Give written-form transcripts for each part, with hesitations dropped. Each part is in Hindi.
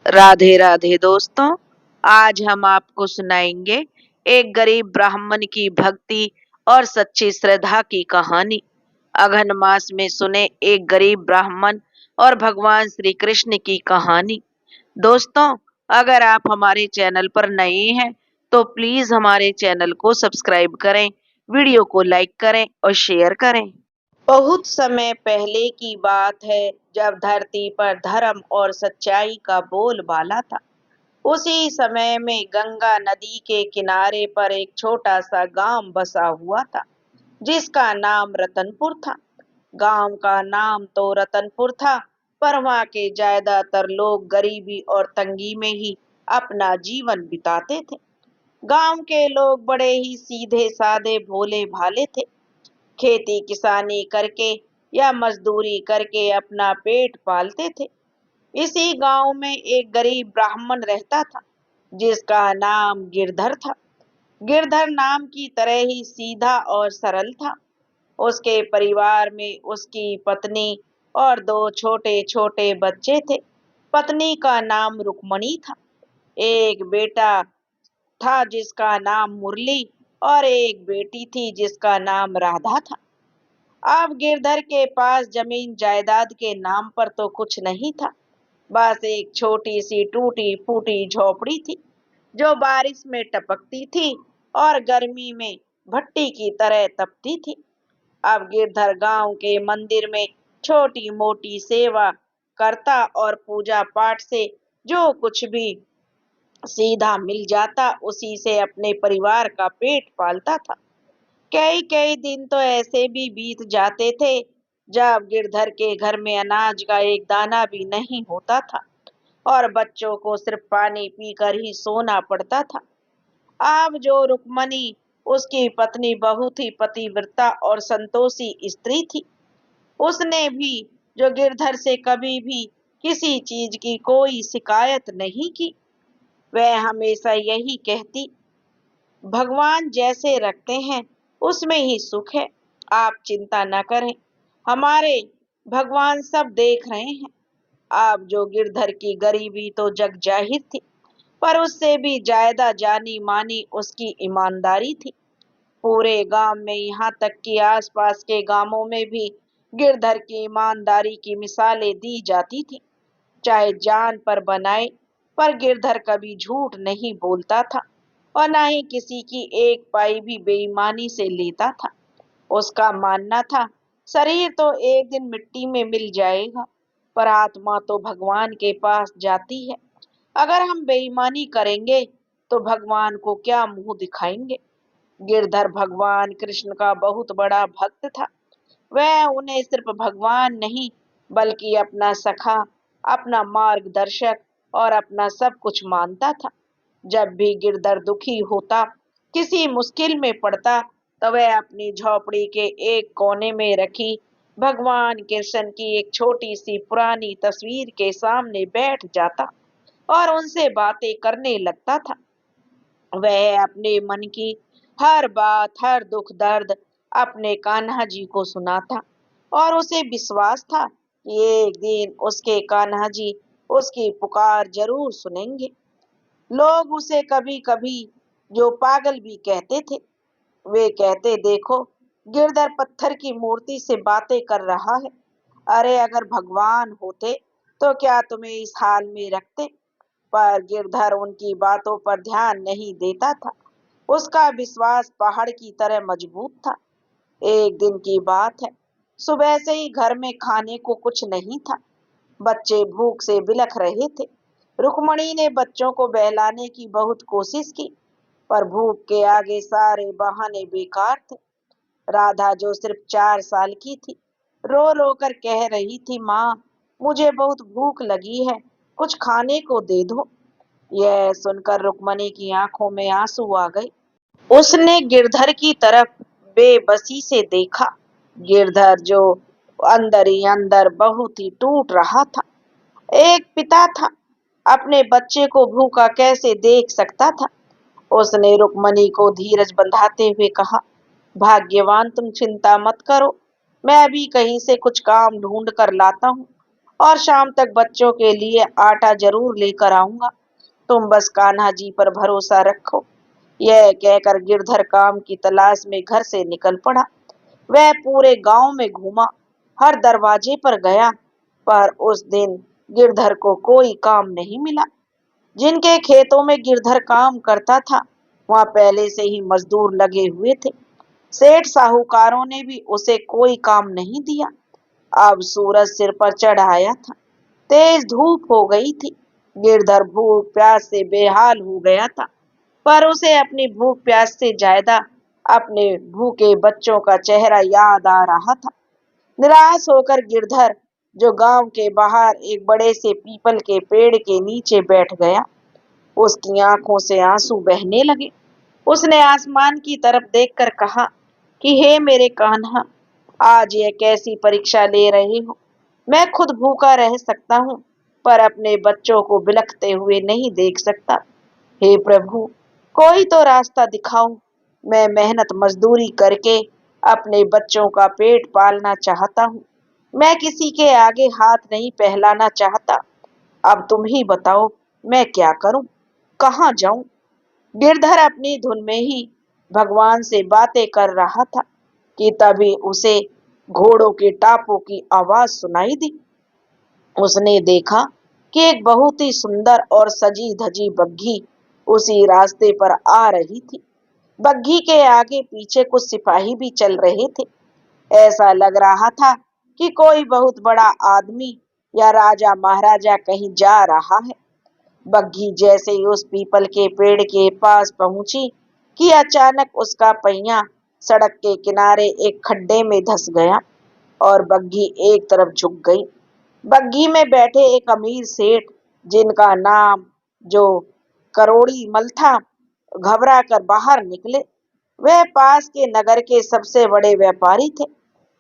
राधे राधे दोस्तों। आज हम आपको सुनाएंगे एक गरीब ब्राह्मण की भक्ति और सच्ची श्रद्धा की कहानी। अघन मास में सुने एक गरीब ब्राह्मण और भगवान श्री कृष्ण की कहानी। दोस्तों, अगर आप हमारे चैनल पर नए हैं तो प्लीज हमारे चैनल को सब्सक्राइब करें, वीडियो को लाइक करें और शेयर करें। बहुत समय पहले की बात है, जब धरती पर धर्म और सच्चाई का बोलबाला था। उसी समय में गंगा नदी के किनारे पर एक छोटा सा गांव बसा हुआ था, जिसका नाम रतनपुर था। गांव का नाम तो रतनपुर था, पर वहां के ज्यादातर लोग गरीबी और तंगी में ही अपना जीवन बिताते थे। गांव के लोग बड़े ही सीधे साधे भोले भाले थे। खेती किसानी करके या मजदूरी करके अपना पेट पालते थे। इसी गांव में एक गरीब ब्राह्मण रहता था, जिसका नाम गिरधर था। गिरधर नाम की तरह ही सीधा और सरल था। उसके परिवार में उसकी पत्नी और दो छोटे छोटे बच्चे थे। पत्नी का नाम रुक्मणी था। एक बेटा था जिसका नाम मुरली, और एक बेटी थी जिसका नाम राधा था। अब गिरधर के पास जमीन जायदाद के नाम पर तो कुछ नहीं था। बस एक छोटी सी टूटी फूटी झोपड़ी थी, जो बारिश में टपकती थी और गर्मी में भट्टी की तरह तपती थी। अब गिरधर गांव के मंदिर में छोटी मोटी सेवा करता और पूजा पाठ से जो कुछ भी सीधा मिल जाता, उसी से अपने परिवार का पेट पालता था। कई कई दिन तो ऐसे भी बीत जाते थे जब गिरधर के घर में अनाज का एक दाना भी नहीं होता था, और बच्चों को सिर्फ पानी पीकर ही सोना पड़ता था। अब जो रुक्मणी, उसकी पत्नी, बहुत ही पतिव्रता और संतोषी स्त्री थी। उसने भी, जो गिरधर से कभी भी किसी चीज की कोई शिकायत नहीं की, वह हमेशा यही कहती, भगवान जैसे रखते हैं उसमें ही सुख है। आप चिंता न करें, हमारे भगवान सब देख रहे हैं। आप जो गिरधर की गरीबी तो जग जाहिर थी, पर उससे भी ज्यादा जानी मानी उसकी ईमानदारी थी। पूरे गांव में, यहाँ तक कि आसपास के गांवों में भी गिरधर की ईमानदारी की मिसालें दी जाती थी। चाहे जान पर बनाए, पर गिरधर कभी झूठ नहीं बोलता था और न ही किसी की एक पाई भी बेईमानी से लेता था। उसका मानना था, शरीर तो एक दिन मिट्टी में मिल जाएगा, पर आत्मा तो भगवान के पास जाती है। अगर हम बेईमानी करेंगे तो भगवान को क्या मुंह दिखाएंगे। गिरधर भगवान कृष्ण का बहुत बड़ा भक्त था। वह उन्हें सिर्फ भगवान नहीं, बल्कि अपना सखा, अपना मार्गदर्शक और अपना सब कुछ मानता था। जब भी गिरधर दुखी होता, किसी मुश्किल में पड़ता, तो वह अपनी झोपड़ी के एक कोने में रखी भगवान कृष्ण की एक छोटी सी पुरानी तस्वीर के सामने बैठ जाता और उनसे बातें करने लगता था। वह अपने मन की हर बात, हर दुख दर्द अपने कान्हा जी को सुनाता, और उसे विश्वास था कि एक दिन उसके कान्हा जी उसकी पुकार जरूर सुनेंगे। लोग उसे कभी कभी जो पागल भी कहते थे। वे कहते, देखो, गिरधर पत्थर की मूर्ति से बातें कर रहा है। अरे, अगर भगवान होते तो क्या तुम्हें इस हाल में रखते। पर गिरधर उनकी बातों पर ध्यान नहीं देता था। उसका विश्वास पहाड़ की तरह मजबूत था। एक दिन की बात है, सुबह से ही घर में खाने को कुछ नहीं था। बच्चे भूख से बिलख रहे थे। रुक्मणी ने बच्चों को बहलाने की बहुत कोशिश की, पर भूख के आगे सारे बहाने बेकार थे। राधा, जो सिर्फ 4 साल की थी, रो रो कर कह रही थी, माँ, मुझे बहुत भूख लगी है, कुछ खाने को दे दो। यह सुनकर रुक्मणी की आंखों में आंसू आ गए। उसने गिरधर की तरफ बेबसी से देखा। गिरधर, जो अंदर ही अंदर बहुत ही टूट रहा था, एक पिता था, अपने बच्चे को भूखा कैसे देख सकता था। उसने रुक्मणी को धीरज बंधाते हुए कहा, भाग्यवान, तुम चिंता मत करो, मैं अभी कहीं से कुछ काम ढूंढ कर लाता हूँ और शाम तक बच्चों के लिए आटा जरूर लेकर आऊंगा। तुम बस कान्हा जी पर भरोसा रखो। यह कहकर गिरधर काम की तलाश में घर से निकल पड़ा। वह पूरे गांव में घूमा, हर दरवाजे पर गया, पर उस दिन गिरधर को कोई काम नहीं मिला। जिनके खेतों में गिरधर काम करता था, वहां पहले से ही मजदूर लगे हुए थे। सेठ साहूकारों ने भी उसे कोई काम नहीं दिया। अब सूरज सिर पर चढ़ आया था, तेज धूप हो गई थी। गिरधर भूख प्यास से बेहाल हो गया था, पर उसे अपनी भूख प्यास से ज्यादा अपने भूखे बच्चों का चेहरा याद आ रहा था। निराश होकर गिरधर, जो गांव के बाहर एक बड़े से पीपल के पेड़ के नीचे बैठ गया, उसकी आंखों से आंसू बहने लगे। उसने आसमान की तरफ देखकर कहा कि हे मेरे कान्हा, आज यह कैसी परीक्षा ले रहे हो। मैं खुद भूखा रह सकता हूँ, पर अपने बच्चों को बिलखते हुए नहीं देख सकता। हे प्रभु, कोई तो रास्ता दिखाओ। मैं मेहनत मजदूरी करके अपने बच्चों का पेट पालना चाहता हूँ। मैं किसी के आगे हाथ नहीं फैलाना चाहता। अब तुम ही बताओ, मैं क्या करूं, कहाँ जाऊं। गिरधर अपनी धुन में ही भगवान से बातें कर रहा था कि तभी उसे घोड़ों के टापों की आवाज सुनाई दी। उसने देखा कि एक बहुत ही सुंदर और सजी धजी बग्घी उसी रास्ते पर आ रही थी। बग्घी के आगे पीछे कुछ सिपाही भी चल रहे थे। ऐसा लग रहा था कि कोई बहुत बड़ा आदमी या राजा महाराजा कहीं जा रहा है। बग्घी जैसे ही उस पीपल के पेड़ के पास पहुंची कि अचानक उसका पहिया सड़क के किनारे एक खड्डे में धंस गया और बग्घी एक तरफ झुक गई। बग्घी में बैठे एक अमीर सेठ, जिनका नाम जो करोड़ी मल था, घबरा कर बाहर निकले। वह पास के नगर के सबसे बड़े व्यापारी थे।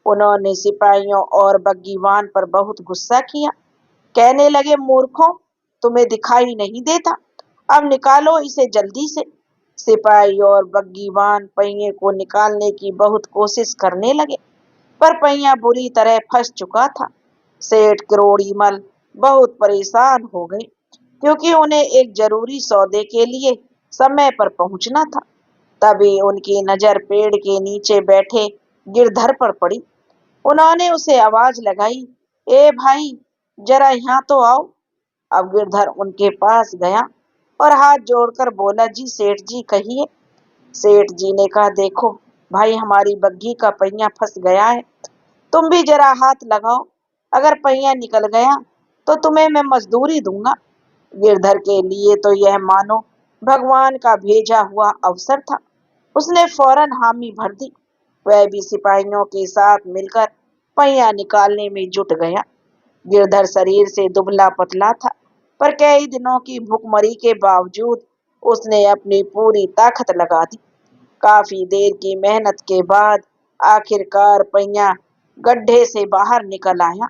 उन्होंने सिपाहियों और बग्घीवान पर बहुत गुस्सा किया। कहने लगे, मूर्खों, तुम्हें दिखाई नहीं देता, अब निकालो इसे जल्दी से। सिपाही और बग्घीवान पहिए को निकालने की बहुत कोशिश करने लगे, पर पहिया बुरी तरह फंस चुका था। सेठ करोड़ीमल बहुत परेशान हो गए, क्योंकि उन्हें एक जरूरी सौदे के लिए समय पर पहुंचना था। तभी उनकी नजर पेड़ के नीचे बैठे गिरधर पर पड़ी। उन्होंने उसे आवाज लगाई, ए भाई, जरा यहाँ तो आओ। अब गिरधर उनके पास गया और हाथ जोड़कर बोला, जी सेठ जी, कहिए। सेठ जी ने कहा, देखो भाई, हमारी बग्घी का पहिया फंस गया है। तुम भी जरा हाथ लगाओ। अगर पहिया निकल गया तो तुम्हें मैं मजदूरी दूंगा। गिरधर के लिए तो यह मानो भगवान का भेजा हुआ अवसर था। उसने फौरन हामी भर दी। वह भी सिपाहियों के साथ मिलकर पहिया निकालने में जुट गया। गिरधर शरीर से दुबला पतला था, पर कई दिनों की भूखमरी के बावजूद उसने अपनी पूरी ताकत लगा दी। काफी देर की मेहनत के बाद आखिरकार पहिया गड्ढे से बाहर निकल आया।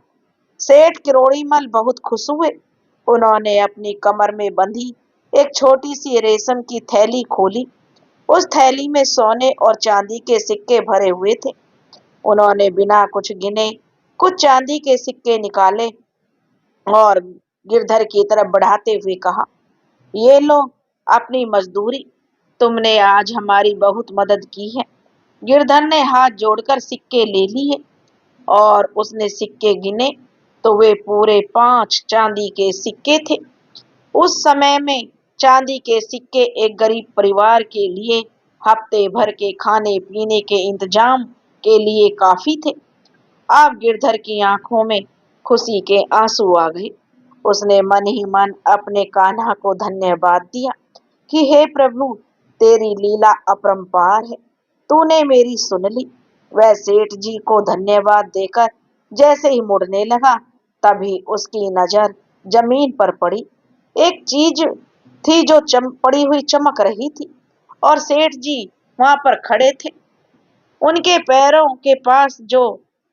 सेठ किरोड़ीमल बहुत खुश हुए। उन्होंने अपनी कमर में बंधी एक छोटी सी रेशम की थैली खोली। उस थैली में सोने और चांदी के सिक्के भरे हुए थे। उन्होंने बिना कुछ गिने कुछ चांदी के सिक्के निकाले और गिरधर की तरफ बढ़ाते हुए कहा, ये लो अपनी मजदूरी। तुमने आज हमारी बहुत मदद की है। गिरधर ने हाथ जोड़कर सिक्के ले लिए और उसने सिक्के गिने तो वे पूरे 5 चांदी के सिक्के थे। उस समय में चांदी के सिक्के एक गरीब परिवार के लिए हफ्ते भर के खाने पीने के इंतजाम के लिए काफी थे। अब गिरधर की आंखों में खुशी के आंसू आ गए। उसने मन ही मन अपने कान्हा को धन्यवाद दिया कि हे प्रभु, तेरी लीला अपरंपार है। तूने मेरी सुन ली। वह सेठ जी को धन्यवाद देकर जैसे ही मुड़ने लगा, तभी उसकी नजर जमीन पर पड़ी। एक चीज थी जो पड़ी हुई चमक रही थी, और सेठ जी वहां पर खड़े थे। उनके पैरों के पास जो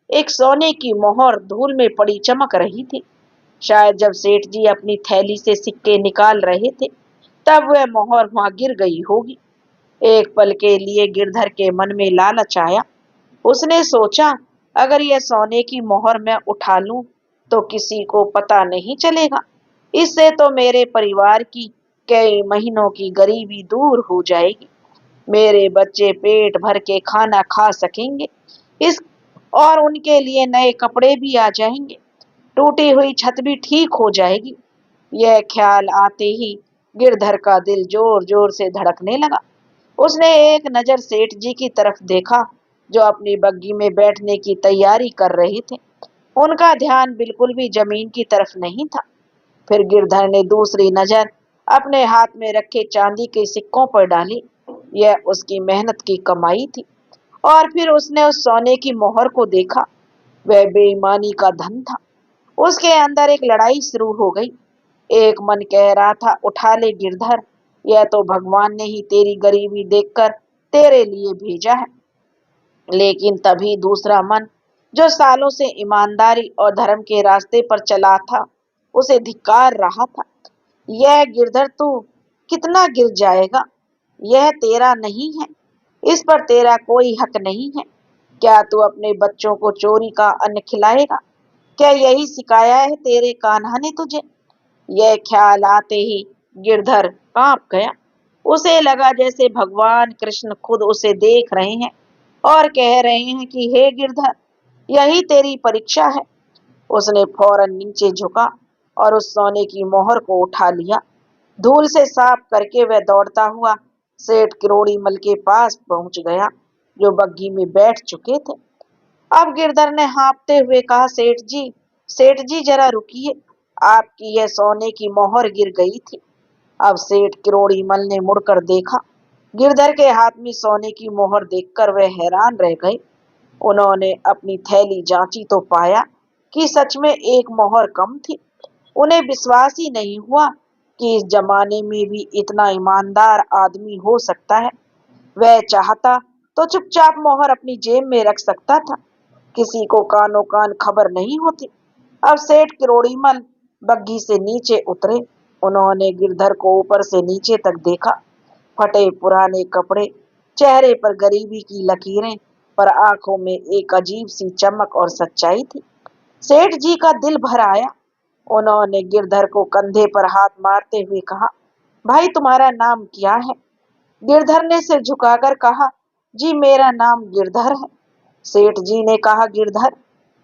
एक सोने की मोहर धूल में पड़ी चमक रही थी। शायद जब सेठ जी अपनी थैली से सिक्के निकाल रहे थे, तब वह मोहर वहां गिर गई होगी। एक पल के लिए गिरधर के मन में लालच आया। उसने सोचा, अगर यह सोने की मोहर मैं उठा लूं तो किसी को पता नहीं चलेगा। इससे तो मेरे परिवार की कई महीनों की गरीबी दूर हो जाएगी। मेरे बच्चे पेट भर के खाना खा सकेंगे। इस और उनके लिए नए कपड़े भी आ जाएंगे। टूटी हुई छत भी ठीक हो जाएगी। यह ख्याल आते ही गिरधर का दिल जोर जोर से धड़कने लगा। उसने एक नजर सेठ जी की तरफ देखा, जो अपनी बग्गी में बैठने की तैयारी कर रहे थे। उनका ध्यान बिल्कुल भी जमीन की तरफ नहीं था। फिर गिरधर ने दूसरी नजर अपने हाथ में रखे चांदी के सिक्कों पर डाली। यह उसकी मेहनत की कमाई थी। और फिर उसने उस सोने की मोहर को देखा। वह बेईमानी का धन था। उसके अंदर एक लड़ाई शुरू हो गई। एक मन कह रहा था, उठा ले गिरधर, यह तो भगवान ने ही तेरी गरीबी देखकर तेरे लिए भेजा है। लेकिन तभी दूसरा मन, जो सालों से ईमानदारी और धर्म के रास्ते पर चला था, उसे धिक्कार रहा था। यह गिरधर तू कितना गिर जाएगा, यह तेरा नहीं है। इस पर तेरा कोई हक नहीं है। क्या तू अपने बच्चों को चोरी का अन्न खिलाएगा? क्या यही सिखाया है तेरे कान्हा ने तुझे? यह ख्याल आते ही गिरधर कांप गया। उसे लगा जैसे भगवान कृष्ण खुद उसे देख रहे हैं और कह रहे हैं कि हे गिरधर, यही तेरी परीक्षा है। उसने फौरन नीचे झुका और उस सोने की मोहर को उठा लिया। धूल से साफ करके वह दौड़ता हुआ सेठ किरोड़ी मल के पास पहुंच गया, जो बग्घी में बैठ चुके थे। अब गिरधर ने हाँफते हुए कहा, सेठ जी जरा रुकिए, आपकी यह सोने की मोहर गिर गई थी। अब सेठ किरोड़ी मल ने मुड़कर देखा। गिरधर के हाथ में सोने की मोहर देखकर वह हैरान रह गए। उन्होंने अपनी थैली जांची तो पाया कि सच में एक मोहर कम थी। उन्हें विश्वास ही नहीं हुआ कि इस जमाने में भी इतना ईमानदार आदमी हो सकता है। वह चाहता तो चुपचाप मोहर अपनी जेब में रख सकता था। किसी को कानो कान खबर नहीं होती। अब सेठ किरोड़ीमल बग्घी से नीचे उतरे। उन्होंने गिरधर को ऊपर से नीचे तक देखा। फटे पुराने कपड़े, चेहरे पर गरीबी की लकीरें, पर आंखों में एक अजीब सी चमक और सच्चाई थी। सेठ जी का दिल भर आया। उन्होंने गिरधर को कंधे पर हाथ मारते हुए कहा, भाई तुम्हारा नाम क्या है? गिरधर ने सिर झुकाकर कहा, जी मेरा नाम गिरधर है। सेठ जी ने कहा, गिरधर,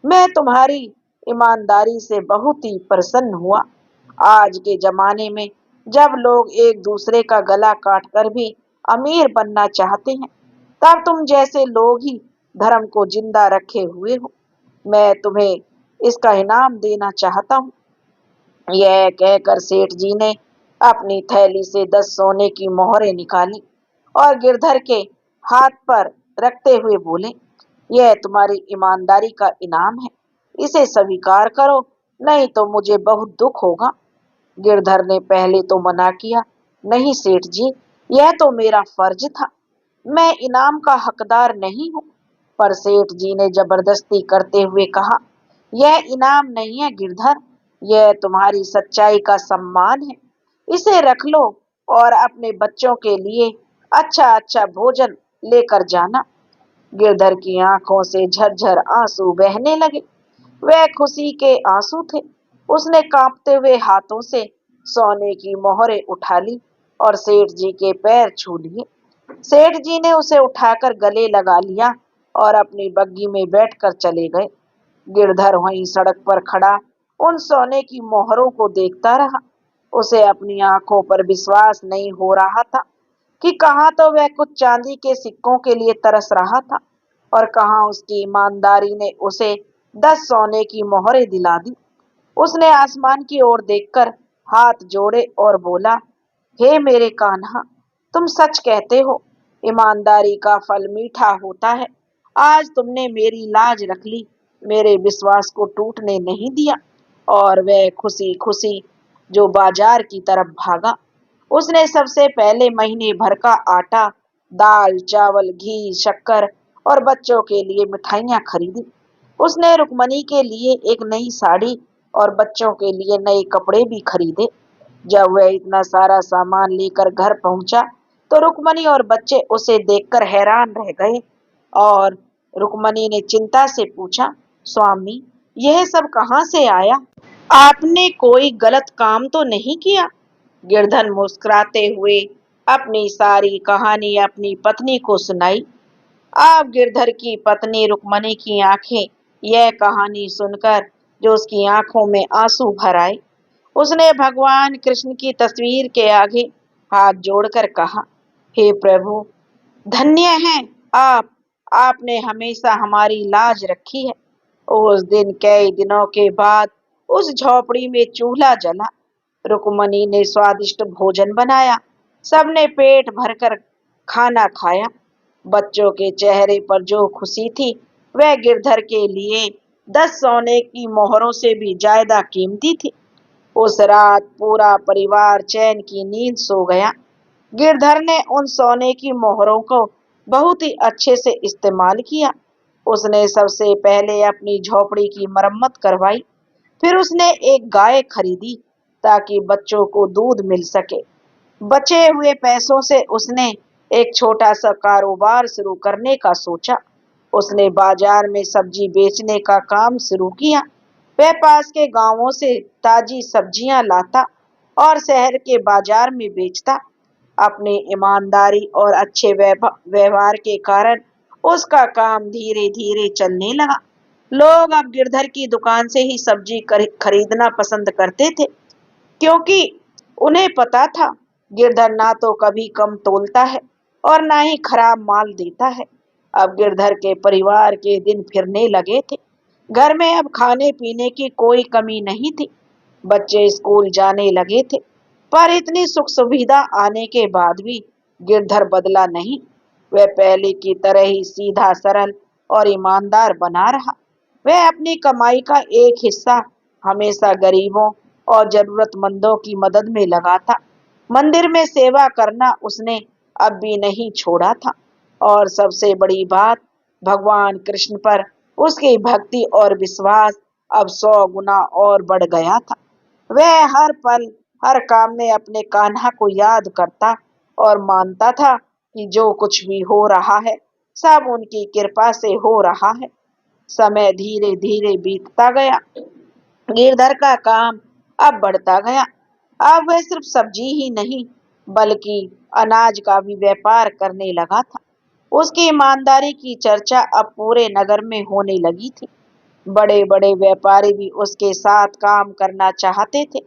मैं तुम्हारी ईमानदारी से बहुत ही प्रसन्न हुआ। आज के जमाने में जब लोग एक दूसरे का गला काट कर भी अमीर बनना चाहते हैं, तब तुम जैसे लोग ही धर्म को जिंदा रखे हुए हो। मैं तुम्हें इसका इनाम देना चाहता हूँ। यह कहकर सेठ जी ने अपनी थैली से 10 सोने की मोहरें निकाली और गिरधर के हाथ पर रखते हुए बोले, यह तुम्हारी ईमानदारी का इनाम है। इसे स्वीकार करो, नहीं तो मुझे बहुत दुख होगा। गिरधर ने पहले तो मना किया, नहीं सेठ जी, यह तो मेरा फर्ज था। मैं इनाम का हकदार नहीं हूँ। पर सेठ जी ने जबरदस्ती करते हुए कहा, यह इनाम नहीं है गिरधर, यह तुम्हारी सच्चाई का सम्मान है। इसे रख लो और अपने बच्चों के लिए अच्छा अच्छा भोजन लेकर जाना। गिरधर की आंखों से झरझर आंसू बहने लगे। वह खुशी के आंसू थे। उसने कांपते हुए हाथों से सोने की मोहरें उठा ली और सेठ जी के पैर छू लिए। सेठ जी ने उसे उठाकर गले लगा लिया और अपनी बग्गी में बैठकर चले गए। गिरधर वहीं सड़क पर खड़ा उन सोने की मोहरों को देखता रहा। उसे अपनी आंखों पर विश्वास नहीं हो रहा था कि कहाँ तो वह कुछ चांदी के सिक्कों के लिए तरस रहा था और कहाँ उसकी ईमानदारी ने उसे 10 सोने की मोहरें दिला दी। उसने आसमान की ओर देखकर हाथ जोड़े और बोला, हे मेरे कान्हा, तुम सच कहते हो, ईमानदारी का फल मीठा होता है। आज तुमने मेरी लाज रख ली, मेरे विश्वास को टूटने नहीं दिया। और वह खुशी खुशी जो बाजार की तरफ भागा। उसने सबसे पहले महीने भर का आटा, दाल, चावल, घी, शक्कर और बच्चों के लिए मिठाइयाँ खरीदी। उसने रुक्मणी के लिए एक नई साड़ी और बच्चों के लिए नए कपड़े भी खरीदे। जब वह इतना सारा सामान लेकर घर पहुंचा, तो रुक्मणी और बच्चे उसे देखकर हैरान रह गए। और रुक्मणी ने चिंता से पूछा, स्वामी, यह सब कहाँ से आया? आपने कोई गलत काम तो नहीं किया? गिरधर मुस्कुराते हुए अपनी सारी कहानी अपनी पत्नी को सुनाई। अब गिरधर की पत्नी रुक्मणी की आंखें यह कहानी सुनकर जो उसकी आंखों में आंसू भर आए, उसने भगवान कृष्ण की तस्वीर के आगे हाथ जोड़कर कहा, हे प्रभु, धन्य हैं आप। आपने हमेशा हमारी लाज रखी है। उस दिन कई दिनों के बाद उस झोपड़ी में चूल्हा जला। रुक्मणी ने स्वादिष्ट भोजन बनाया। सबने पेट भरकर खाना खाया। बच्चों के चेहरे पर जो खुशी थी वह गिरधर के लिए 10 सोने की मोहरों से भी ज्यादा कीमती थी। उस रात पूरा परिवार चैन की नींद सो गया। गिरधर ने उन सोने की मोहरों को बहुत ही अच्छे से इस्तेमाल किया। उसने सबसे पहले अपनी झोपड़ी की मरम्मत करवाई। फिर उसने एक गाय खरीदी ताकि बच्चों को दूध मिल सके। बचे हुए पैसों से उसने एक छोटा सा कारोबार शुरू करने का सोचा। उसने बाजार में सब्जी बेचने का काम शुरू किया। वह पास के गांवों से ताजी सब्जियां लाता और शहर के बाजार में बेचता। अपनी ईमानदारी और अच्छे व्यवहार के कारण उसका काम धीरे धीरे चलने लगा। लोग अब गिरधर की दुकान से ही सब्जी खरीदना पसंद करते थे, क्योंकि उन्हें पता था गिरधर ना तो कभी कम तोलता है और ना ही खराब माल देता है। अब गिरधर के परिवार के दिन फिरने लगे थे। घर में अब खाने पीने की कोई कमी नहीं थी। बच्चे स्कूल जाने लगे थे, पर इतनी सुख सुविधा आने के बाद भी गिरधर बदला नहीं। वह पहले की तरह ही सीधा सरल और ईमानदार बना रहा। वह अपनी कमाई का एक हिस्सा हमेशा गरीबों और जरूरतमंदों की मदद में लगा था। मंदिर में सेवा करना उसने अब भी नहीं छोड़ा था। और सबसे बड़ी बात, भगवान कृष्ण पर उसकी भक्ति और विश्वास अब 100 गुना और बढ़ गया था। वह हर पल हर काम में अपने कान्हा को याद करता और मानता था कि जो कुछ भी हो रहा है सब उनकी कृपा से हो रहा है। समय धीरे धीरे बीतता गया। गिरधर का काम अब बढ़ता गया। अब वह सिर्फ सब्जी ही नहीं बल्कि अनाज का भी व्यापार करने लगा था। उसकी ईमानदारी की चर्चा अब पूरे नगर में होने लगी थी। बड़े बड़े व्यापारी भी उसके साथ काम करना चाहते थे।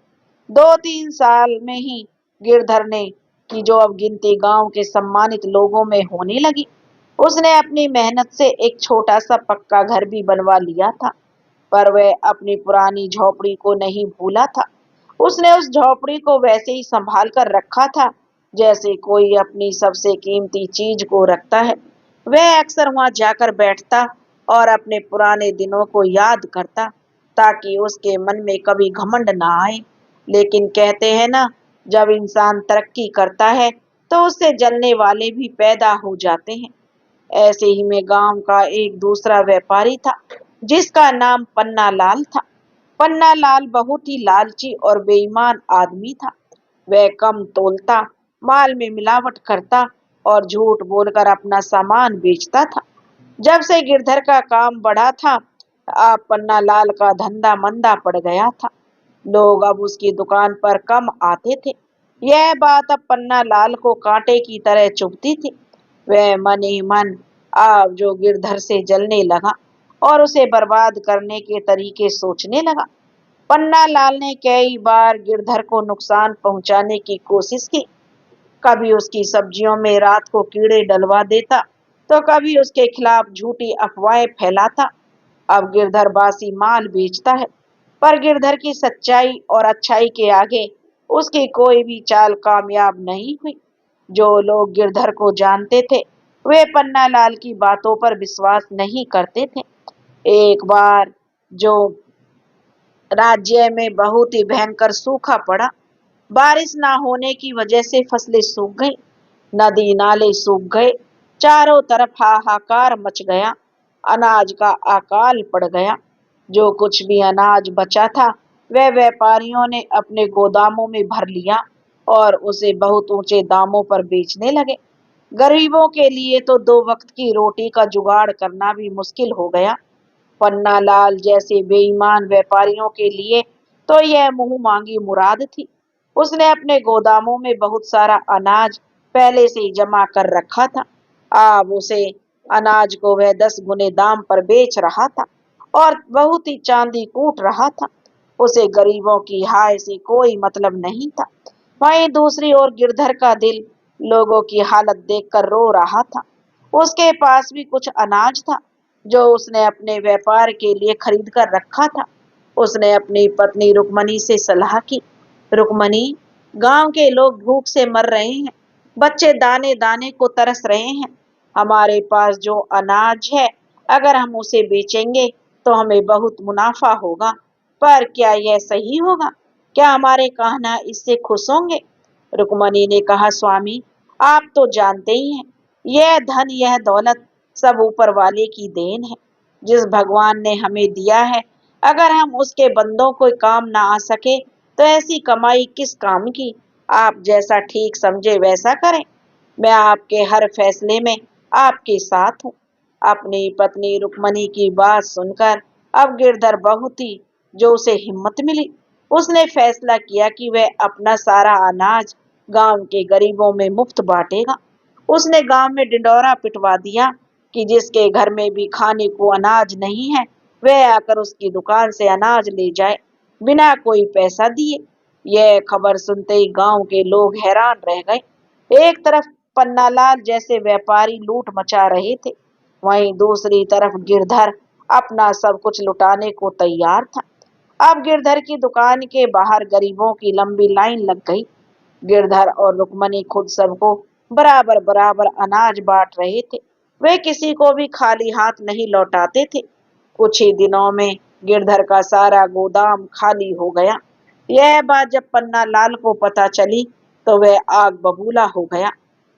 2-3 साल में ही गिरधर ने की जो अब गिनती गांव के सम्मानित लोगों में होने लगी। उसने अपनी मेहनत से एक छोटा सा पक्का घर भी बनवा लिया था, पर वह अपनी पुरानी झोपड़ी को नहीं भूला था। उसने उस झोपड़ी को वैसे ही संभाल कर रखा था जैसे कोई अपनी सबसे कीमती चीज को रखता है। वह अक्सर वहां जाकर बैठता और अपने पुराने दिनों को याद करता, ताकि उसके मन में कभी घमंड ना आए। लेकिन कहते हैं ना, जब इंसान तरक्की करता है तो उससे जलने वाले भी पैदा हो जाते हैं। ऐसे ही में गांव का एक दूसरा व्यापारी था जिसका नाम पन्ना लाल था। पन्ना लाल बहुत ही लालची और बेईमान आदमी था। वह कम तोलता, माल में मिलावट करता और झूठ बोलकर अपना सामान बेचता था। जब से गिरधर का काम बढ़ा था, अब पन्ना लाल का धंधा मंदा पड़ गया था। लोग अब उसकी दुकान पर कम आते थे। यह बात अब पन्ना लाल को कांटे की तरह चुभती थी। वह मन ही मन अब जो गिरधर से जलने लगा और उसे बर्बाद करने के तरीके सोचने लगा। पन्ना लाल ने कई बार गिरधर को नुकसान पहुंचाने की कोशिश की। कभी उसकी सब्जियों में रात को कीड़े डलवा देता, तो कभी उसके खिलाफ झूठी अफवाहें फैलाता। अब गिरधर बासी माल बेचता है, पर गिरधर की सच्चाई और अच्छाई के आगे उसकी कोई भी चाल कामयाब नहीं हुई। जो लोग गिरधर को जानते थे वे पन्ना लाल की बातों पर विश्वास नहीं करते थे। एक बार जो राज्य में बहुत ही भयंकर सूखा पड़ा। बारिश ना होने की वजह से फसलें सूख गई, नदी नाले सूख गए, चारों तरफ हाहाकार मच गया। अनाज का अकाल पड़ गया। जो कुछ भी अनाज बचा था वह व्यापारियों ने अपने गोदामों में भर लिया और उसे बहुत ऊंचे दामों पर बेचने लगे। गरीबों के लिए तो 2 वक्त की रोटी का जुगाड़ करना भी मुश्किल हो गया। पन्नालाल जैसे बेईमान व्यापारियों के लिए तो यह मुंह मांगी मुराद थी। उसने अपने गोदामों में बहुत सारा अनाज पहले से ही जमा कर रखा था। अब उसे अनाज को वह 10 गुने दाम पर बेच रहा था और बहुत ही चांदी कूट रहा था। उसे गरीबों की हाय से कोई मतलब नहीं था। वहीं दूसरी ओर गिरधर का दिल लोगों की हालत देखकर रो रहा था। उसके पास भी कुछ अनाज था जो उसने अपने व्यापार के लिए खरीद कर रखा था। उसने अपनी पत्नी रुक्मणी से सलाह की, रुक्मणी, गांव के लोग भूख से मर रहे हैं, बच्चे दाने दाने को तरस रहे हैं। हमारे पास जो अनाज है, अगर हम उसे बेचेंगे तो हमें बहुत मुनाफा होगा, पर क्या यह सही होगा? क्या हमारे कान्हा इससे खुश होंगे? रुक्मणी ने कहा, स्वामी, आप तो जानते ही हैं, यह धन यह दौलत सब ऊपर वाले की देन है। जिस भगवान ने हमें दिया है, अगर हम उसके बंदों को काम ना आ सके तो ऐसी कमाई किस काम की? आप जैसा ठीक समझे वैसा करें। मैं आपके हर फैसले में आपके साथ हूँ। अपनी पत्नी रुक्मणी की बात सुनकर अब गिरधर बहुत ही जो उसे हिम्मत मिली। उसने फैसला किया कि वह अपना सारा अनाज गांव के गरीबों में मुफ्त बांटेगा। उसने गांव में ढिंढोरा पिटवा दिया कि जिसके घर में भी खाने को अनाज नहीं है, वह आकर उसकी दुकान से अनाज ले जाए, बिना कोई पैसा दिए। यह खबर सुनते ही गांव के लोग हैरान रह गए। एक तरफ पन्नालाल जैसे व्यापारी लूट मचा रहे थे, वहीं दूसरी तरफ गिरधर अपना सब कुछ लुटाने को तैयार था। अब गिरधर की दुकान के बाहर गरीबों की लंबी लाइन लग गई। गिरधर और रुक्मणी खुद सबको बराबर बराबर अनाज बांट रहे थे। वे किसी को भी खाली हाथ नहीं लौटाते थे। कुछ ही दिनों में गिरधर का सारा गोदाम खाली हो गया। यह बात जब पन्ना लाल को पता चली तो वह आग बबूला हो गया।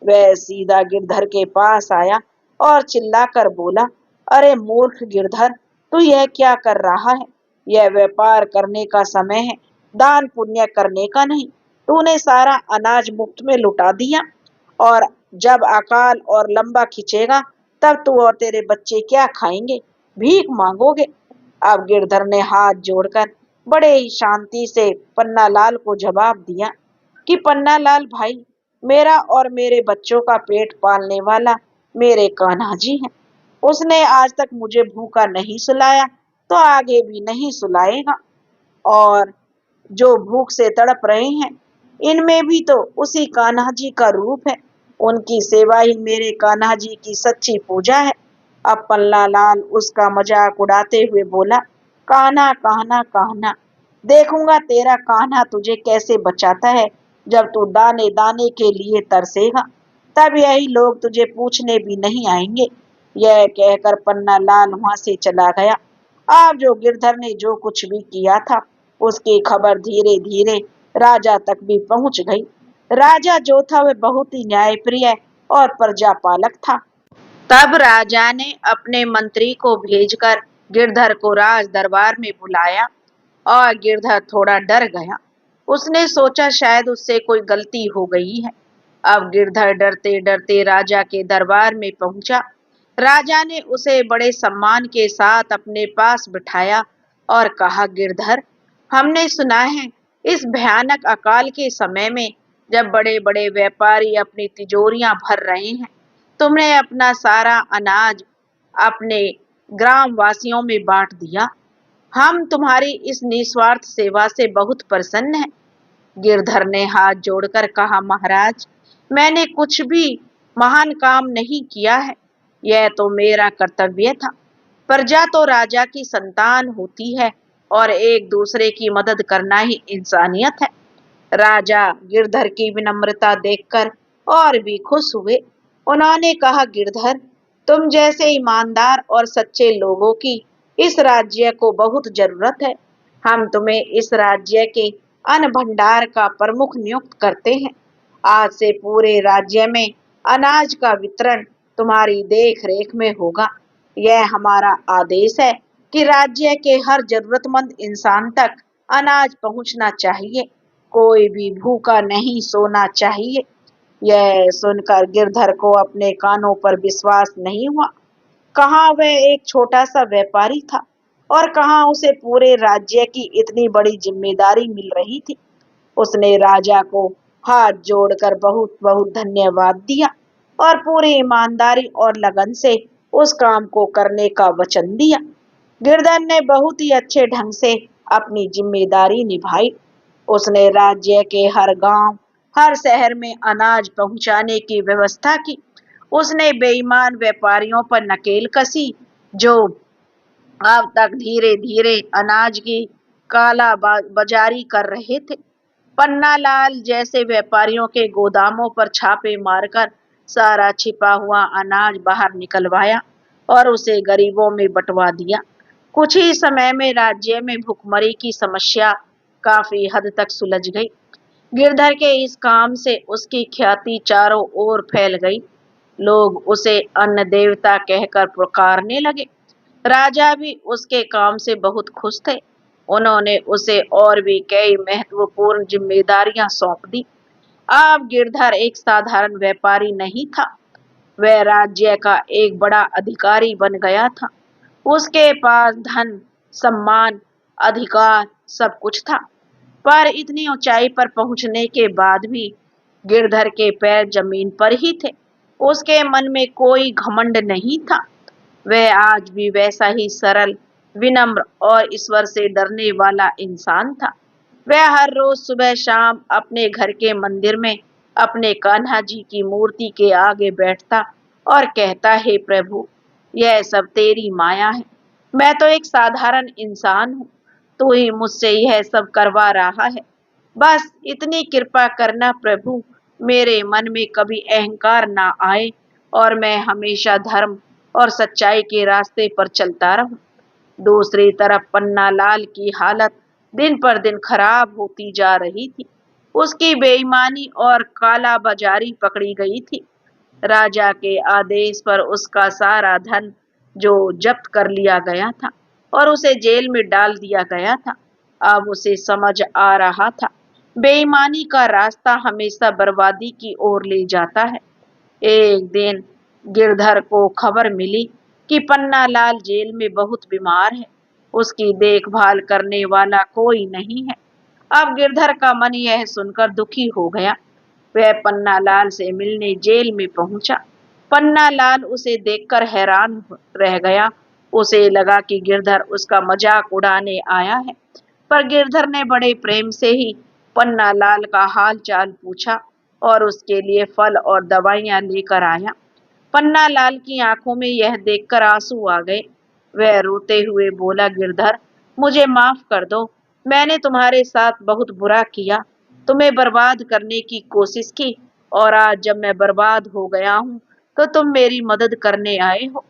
वह सीधा गिरधर के पास आया और चिल्लाकर बोला, अरे मूर्ख गिरधर, तू यह क्या कर रहा है? यह व्यापार करने का समय है, दान पुण्य करने का नहीं। तूने सारा अनाज मुफ्त में लुटा दिया, और जब अकाल और लंबा खिंचेगा तब तू और तेरे बच्चे क्या खाएंगे? भीख मांगोगे। अब गिरधर ने हाथ जोड़कर बड़े ही शांति से पन्नालाल को जवाब दिया कि पन्नालाल भाई, मेरा और मेरे बच्चों का पेट पालने वाला मेरे कान्हा जी हैं। उसने आज तक मुझे भूखा नहीं सुलाया, तो आगे भी नहीं सुलाएगा। और जो भूख से तड़प रहे हैं, इनमें भी तो उसी कान्हा जी का रूप है। उनकी सेवा ही मेरे कान्हा जी की सच्ची पूजा है। अब पन्नालाल उसका मजाक उड़ाते हुए बोला, कान्हा कान्हा कान्हा, देखूंगा तेरा कान्हा तुझे कैसे बचाता है। जब तू दाने दाने के लिए तरसेगा, तब यही लोग तुझे पूछने भी नहीं आएंगे। यह कहकर पन्नालाल वहां से चला गया। अब जो गिरधर ने जो कुछ भी किया था, उसकी खबर धीरे धीरे राजा तक भी पहुंच गई। राजा जो था वह बहुत ही न्यायप्रिय और प्रजापालक था। तब राजा ने अपने मंत्री को भेजकर गिरधर को राज दरबार में बुलाया, और गिरधर थोड़ा डर गया। उसने सोचा शायद उससे कोई गलती हो गई है। अब गिरधर डरते डरते राजा के दरबार में पहुंचा। राजा ने उसे बड़े सम्मान के साथ अपने पास बिठाया और कहा, गिरधर, हमने सुना है इस भयानक अकाल के समय में, जब बड़े बड़े व्यापारी अपनी तिजोरियां भर रहे हैं, तुमने अपना सारा अनाज अपने ग्राम वासियों में बांट दिया। हम तुम्हारी इस निस्वार्थ सेवा से बहुत प्रसन्न हैं। गिरधर ने हाथ जोड़कर कहा, महाराज, मैंने कुछ भी महान काम नहीं किया है, यह तो मेरा कर्तव्य था। प्रजा तो राजा की संतान होती है, और एक दूसरे की मदद करना ही इंसानियत है। राजा गिरधर की विनम्रता देखकर और भी खुश हुए। उन्होंने कहा, गिरधर, तुम जैसे ईमानदार और सच्चे लोगों की इस राज्य को बहुत जरूरत है। हम तुम्हें इस राज्य के अन्न भंडार का प्रमुख नियुक्त करते हैं। आज से पूरे राज्य में अनाज का वितरण तुम्हारी देख रेख में होगा। यह हमारा आदेश है कि राज्य के हर जरूरतमंद इंसान तक अनाज पहुंचना चाहिए। कोई भी भूखा नहीं सोना चाहिए। यह सुनकर गिरधर को अपने कानों पर विश्वास नहीं हुआ। कहाँ वह एक छोटा सा व्यापारी था, और कहाँ उसे पूरे राज्य की इतनी बड़ी जिम्मेदारी मिल रही थी। उसने राजा को हाथ जोड़कर बहुत बहुत धन्यवाद दिया और पूरी ईमानदारी और लगन से उस काम को करने का वचन दिया। गिरधर ने बहुत ही अच्छे ढंग से अपनी जिम्मेदारी निभाई। उसने राज्य के हर गांव, हर शहर में अनाज पहुंचाने की व्यवस्था की। उसने बेईमान व्यापारियों पर नकेल कसी, जो अब तक धीरे धीरे अनाज की काला बाजारी कर रहे थे। पन्नालाल जैसे व्यापारियों के गोदामों पर छापे मारकर सारा छिपा हुआ अनाज बाहर निकलवाया और उसे गरीबों में बंटवा दिया। कुछ ही समय में राज्य में भुखमरी की समस्या काफी हद तक सुलझ गई। गिरधर के इस काम से उसकी ख्याति चारों ओर फैल गई। लोग उसे अन्न देवता कहकर पुकारने लगे। राजा भी उसके काम से बहुत खुश थे। उन्होंने उसे और भी कई महत्वपूर्ण जिम्मेदारियां सौंप दी। अब गिरधर एक साधारण व्यापारी नहीं था, वह राज्य का एक बड़ा अधिकारी बन गया था। उसके पास धन, सम्मान, अधिकार सब कुछ था। पर इतनी ऊंचाई पर पहुंचने के बाद भी गिरधर के पैर जमीन पर ही थे। उसके मन में कोई घमंड नहीं था। वह आज भी वैसा ही सरल, विनम्र और ईश्वर से डरने वाला इंसान था। वह हर रोज सुबह शाम अपने घर के मंदिर में अपने कान्हा जी की मूर्ति के आगे बैठता और कहता, हे प्रभु, यह सब तेरी माया है। मैं तो एक साधारण इंसान हूँ, तू ही मुझसे यह सब करवा रहा है। बस इतनी कृपा करना प्रभु, मेरे मन में कभी अहंकार ना आए और मैं हमेशा धर्म और सच्चाई के रास्ते पर चलता रहूं। दूसरी तरफ पन्नालाल की हालत दिन पर दिन खराब होती जा रही थी। उसकी बेईमानी और काला बाजारी पकड़ी गई थी। राजा के आदेश पर उसका सारा धन जो जब्त कर लिया गया था और उसे जेल में डाल दिया गया था। अब उसे समझ आ रहा था, बेईमानी का रास्ता हमेशा बर्बादी की ओर ले जाता है। एक दिन गिरधर को खबर मिली कि पन्नालाल जेल में बहुत बीमार है। उसकी देखभाल करने वाला कोई नहीं है। अब गिरधर का मन यह सुनकर दुखी हो गया। वह पन्नालाल से मिलने जेल में पहुंचा। पन्नालाल उसे देखकर हैरान रह गया। उसे लगा कि गिरधर उसका मजाक उड़ाने आया है। पर गिरधर ने बड़े प्रेम से ही पन्नालाल का हाल चाल पूछा और उसके लिए फल और दवाइयां लेकर आया। पन्नालाल की आंखों में यह देखकर आंसू आ गए। वह रोते हुए बोला, गिरधर, मुझे माफ कर दो। मैंने तुम्हारे साथ बहुत बुरा किया, तुम्हें बर्बाद करने की कोशिश की, और आज जब मैं बर्बाद हो गया हूँ तो तुम मेरी मदद करने आए हो।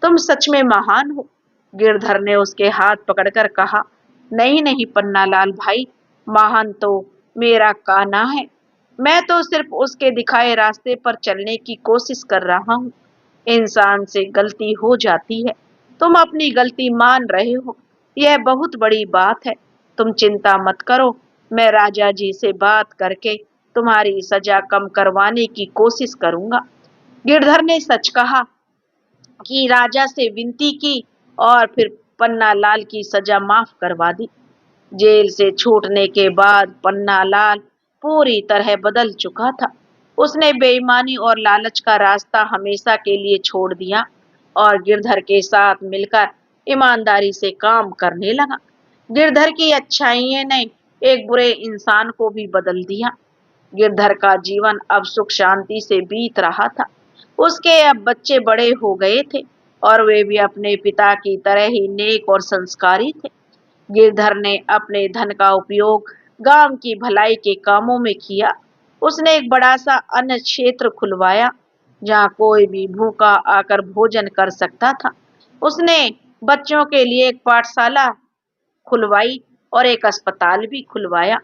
तुम सच में महान हो। गिरधर ने उसके हाथ पकड़कर कहा, नहीं नहीं पन्नालाल भाई, महान तो मेरा कान्हा है। मैं तो सिर्फ उसके दिखाए रास्ते पर चलने की कोशिश कर रहा हूँ। इंसान से गलती हो जाती है। तुम अपनी गलती मान रहे हो, यह बहुत बड़ी बात है। तुम चिंता मत करो, मैं राजा जी से बात करके तुम्हारी सजा कम करवाने की कोशिश करूंगा। गिरधर ने सच कहा कि राजा से विनती की और फिर पन्नालाल की सजा माफ करवा दी। जेल से छूटने के बाद पन्नालाल पूरी तरह बदल चुका था। उसने बेईमानी और लालच का रास्ता हमेशा के लिए छोड़ दिया और गिरधर के साथ मिलकर ईमानदारी से काम करने लगा। गिरधर की अच्छाइयों ने एक बुरे इंसान को भी बदल दिया। गिरधर का जीवन अब सुख शांति से बीत रहा था। उसके अब बच्चे बड़े हो गए थे और वे भी अपने पिता की तरह ही नेक और संस्कारी थे। गिरधर ने अपने धन का उपयोग गांव की भलाई के कामों में किया। उसने एक बड़ा सा अन्न क्षेत्र खुलवाया जहां कोई भी भूखा आकर भोजन कर सकता था। उसने बच्चों के लिए एक पाठशाला खुलवाई और एक अस्पताल भी खुलवाया।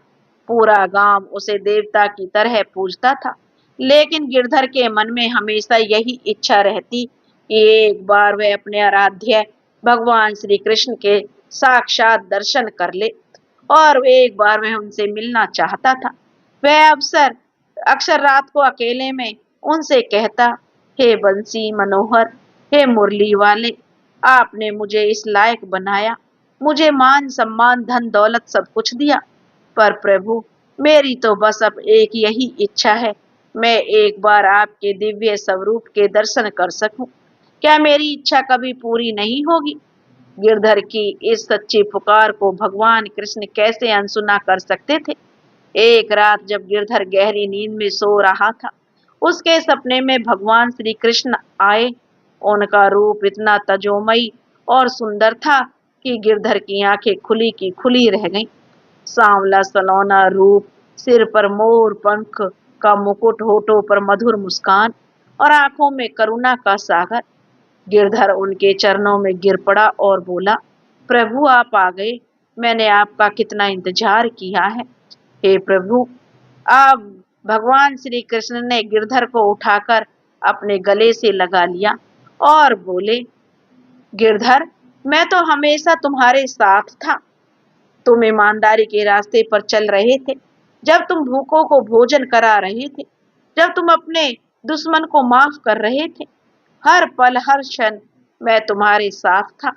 पूरा गांव उसे देवता की तरह पूजता था। लेकिन गिरधर के मन में हमेशा यही इच्छा रहती कि एक बार वह अपने आराध्य भगवान श्री कृष्ण के साक्षात दर्शन कर ले, और एक बार वह उनसे मिलना चाहता था। वह अक्सर अक्सर रात को अकेले में उनसे कहता, हे बंसी मनोहर, हे मुरली वाले, आपने मुझे इस लायक बनाया मुझे मान सम्मान धन दौलत सब कुछ दिया, पर प्रभु मेरी तो बस अब एक यही इच्छा है, मैं एक बार आपके दिव्य स्वरूप के दर्शन कर सकूं। क्या मेरी इच्छा कभी पूरी नहीं होगी? गिरधर की इस सच्ची पुकार को भगवान कृष्ण कैसे अनसुना कर सकते थे? एक रात जब गिरधर गहरी नींद में सो रहा था, उसके सपने में भगवान श्री कृष्ण आए। उनका रूप इतना तेजोमयी और सुंदर था कि गिरधर की आंखें खुली की खुली रह गईं। सांवला सलोना रूप, सिर पर मोर पंख का मुकुट, होठों पर मधुर मुस्कान और आंखों में करुणा का सागर। गिरधर उनके चरणों में गिर पड़ा और बोला, प्रभु आप आ गए, मैंने आपका कितना इंतजार किया है। हे प्रभु, अब भगवान श्री कृष्ण ने गिरधर को उठाकर अपने गले से लगा लिया और बोले, गिरधर मैं तो हमेशा तुम्हारे साथ था। तुम ईमानदारी के रास्ते पर चल रहे थे, जब तुम भूखों को भोजन करा रहे थे, जब तुम अपने दुश्मन को माफ कर रहे थे, हर पल हर क्षण मैं तुम्हारे साथ था।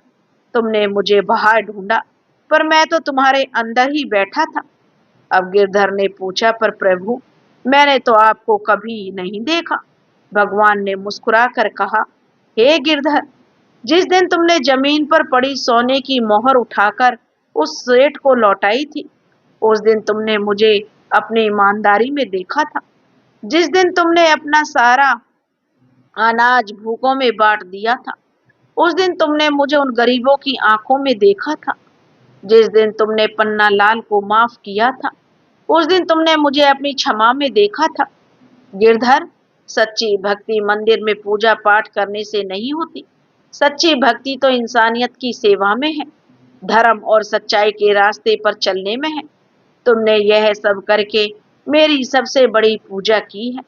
तुमने मुझे बाहर ढूंढा, पर मैं तो तुम्हारे अंदर ही बैठा था। अब गिरधर ने पूछा, पर प्रभु मैंने तो आपको कभी नहीं देखा। भगवान ने मुस्कुराकर कहा, हे गिरधर, जिस दिन तुमने जमीन पर पड़ी सोने की मोहर उठाकर उस सेठ को लौटाई थी, उस दिन तुमने मुझे अपनी ईमानदारी में देखा था। जिस दिन तुमने अपना सारा अनाज भूखों में बांट दिया था, उस दिन तुमने मुझे उन गरीबों की आंखों में देखा था। जिस दिन तुमने पन्ना लाल को माफ किया था, उस दिन तुमने मुझे अपनी क्षमा में देखा था। गिरधर, सच्ची भक्ति मंदिर में पूजा पाठ करने से नहीं होती। सच्ची भक्ति तो इंसानियत की सेवा में है, धर्म और सच्चाई के रास्ते पर चलने में है। तुमने यह सब करके मेरी सबसे बड़ी पूजा की है।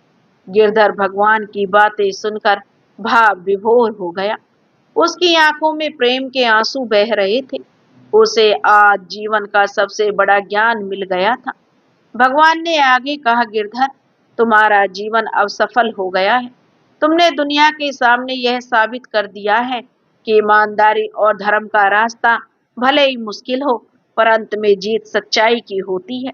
गिरधर भगवान की बातें सुनकर भाव विभोर हो गया। उसकी आंखों में प्रेम के आंसू बह रहे थे। उसे आज जीवन का सबसे बड़ा ज्ञान मिल गया था। भगवान ने आगे कहा, गिरधर तुम्हारा जीवन अब सफल हो गया है। तुमने दुनिया के सामने यह साबित कर दिया है कि ईमानदारी और धर्म का रास्ता भले ही मुश्किल हो, पर अंत में जीत सच्चाई की होती है।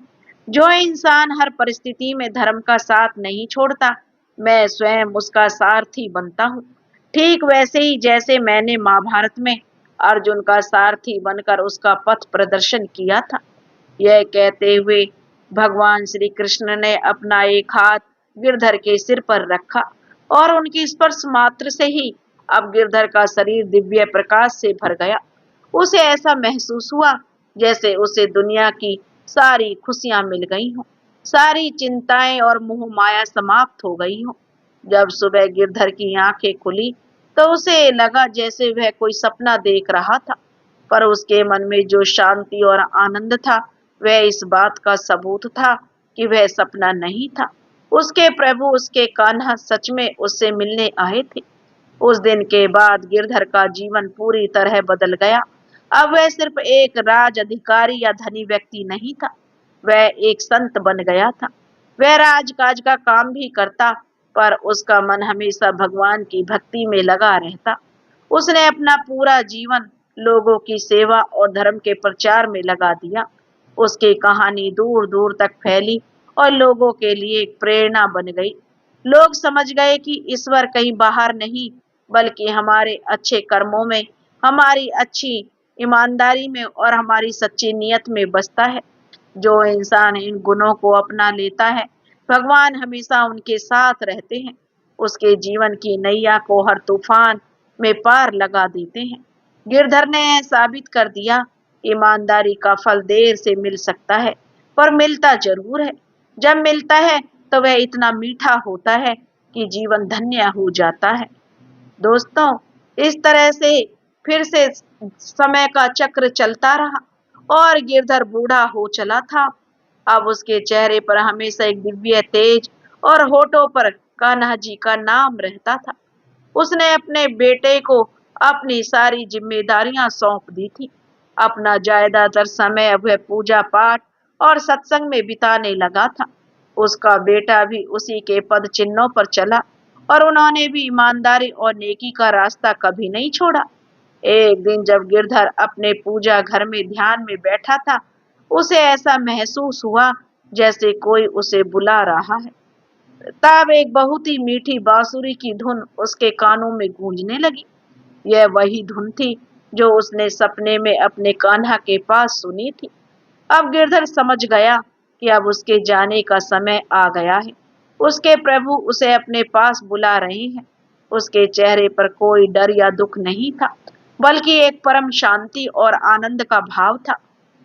जो इंसान हर परिस्थिति में धर्म का साथ नहीं छोड़ता, मैं स्वयं उसका सारथी बनता हूँ। ठीक वैसे ही जैसे मैंने महाभारत में अर्जुन का सारथी बनकर उसका पथ प्रदर्शन किया था। यह कहते हुए भगवान श्री कृष्ण ने अपना एक हाथ गिरधर के सिर पर रखा और उनकी स्पर्श मात्र से ही अब गिरधर का शरीर दिव्य प्रकाश से भर गया। उसे ऐसा महसूस हुआ जैसे उसे दुनिया की सारी खुशियां मिल गई हों, सारी चिंताएं और मोह माया समाप्त हो गई हों। जब सुबह गिरधर की आंखें खुली तो उसे लगा जैसे वह कोई सपना देख रहा था, पर उसके मन में जो शांति और आनंद था, वह इस बात का सबूत था कि वह सपना नहीं था। उसके प्रभु, उसके कान्हा सच में उससे मिलने आए थे। उस दिन के बाद गिरधर का जीवन पूरी तरह बदल गया। अब वह सिर्फ एक राज अधिकारी या धनी व्यक्ति नहीं था, वह एक संत बन गया था। वह राजकाज का काम भी करता, पर उसका मन हमेशा भगवान की भक्ति में लगा रहता। उसने अपना पूरा जीवन लोगों की सेवा और धर्म के प्रचार में लगा दिया। उसकी कहानी दूर दूर तक फैली और लोगों के लिए एक प्रेरणा बन गई। लोग समझ गए कि ईश्वर कहीं बाहर नहीं, बल्कि हमारे अच्छे कर्मों में, हमारी अच्छी ईमानदारी में और हमारी सच्ची नियत में बसता है। जो इंसान इन गुणों को अपना लेता है, भगवान हमेशा उनके साथ रहते हैं, उसके जीवन की नैया को हर तूफान में पार लगा देते हैं। गिरधर ने यह साबित कर दिया, ईमानदारी का फल देर से मिल सकता है, पर मिलता जरूर है। जब मिलता है तो वह इतना मीठा होता है कि जीवन धन्य हो जाता है। दोस्तों, इस तरह से फिर से समय का चक्र चलता रहा और गिरधर बूढ़ा हो चला था। अब उसके चेहरे पर हमेशा एक दिव्य तेज और होठों पर कान्हा जी का नाम रहता था। उसने अपने बेटे को अपनी सारी जिम्मेदारियां सौंप दी थी। अपना ज्यादातर समय वह पूजा पाठ और सत्संग में बिताने लगा था। उसका बेटा भी उसी के पद चिन्हों पर चला और उन्होंने भी ईमानदारी और नेकी का रास्ता कभी नहीं छोड़ा। एक दिन जब गिरधर अपने पूजा घर में ध्यान में बैठा था, उसे ऐसा महसूस हुआ जैसे कोई उसे बुला रहा है। तब एक बहुत ही मीठी बांसुरी की धुन उसके कानों में गूंजने लगी। यह वही धुन थी जो उसने सपने में अपने कान्हा के पास सुनी थी। अब गिरधर समझ गया कि अब उसके जाने का समय आ गया है। उसके प्रभु उसे अपने पास बुला रहे हैं। उसके चेहरे पर कोई डर या दुख नहीं था, बल्कि एक परम शांति और आनंद का भाव था।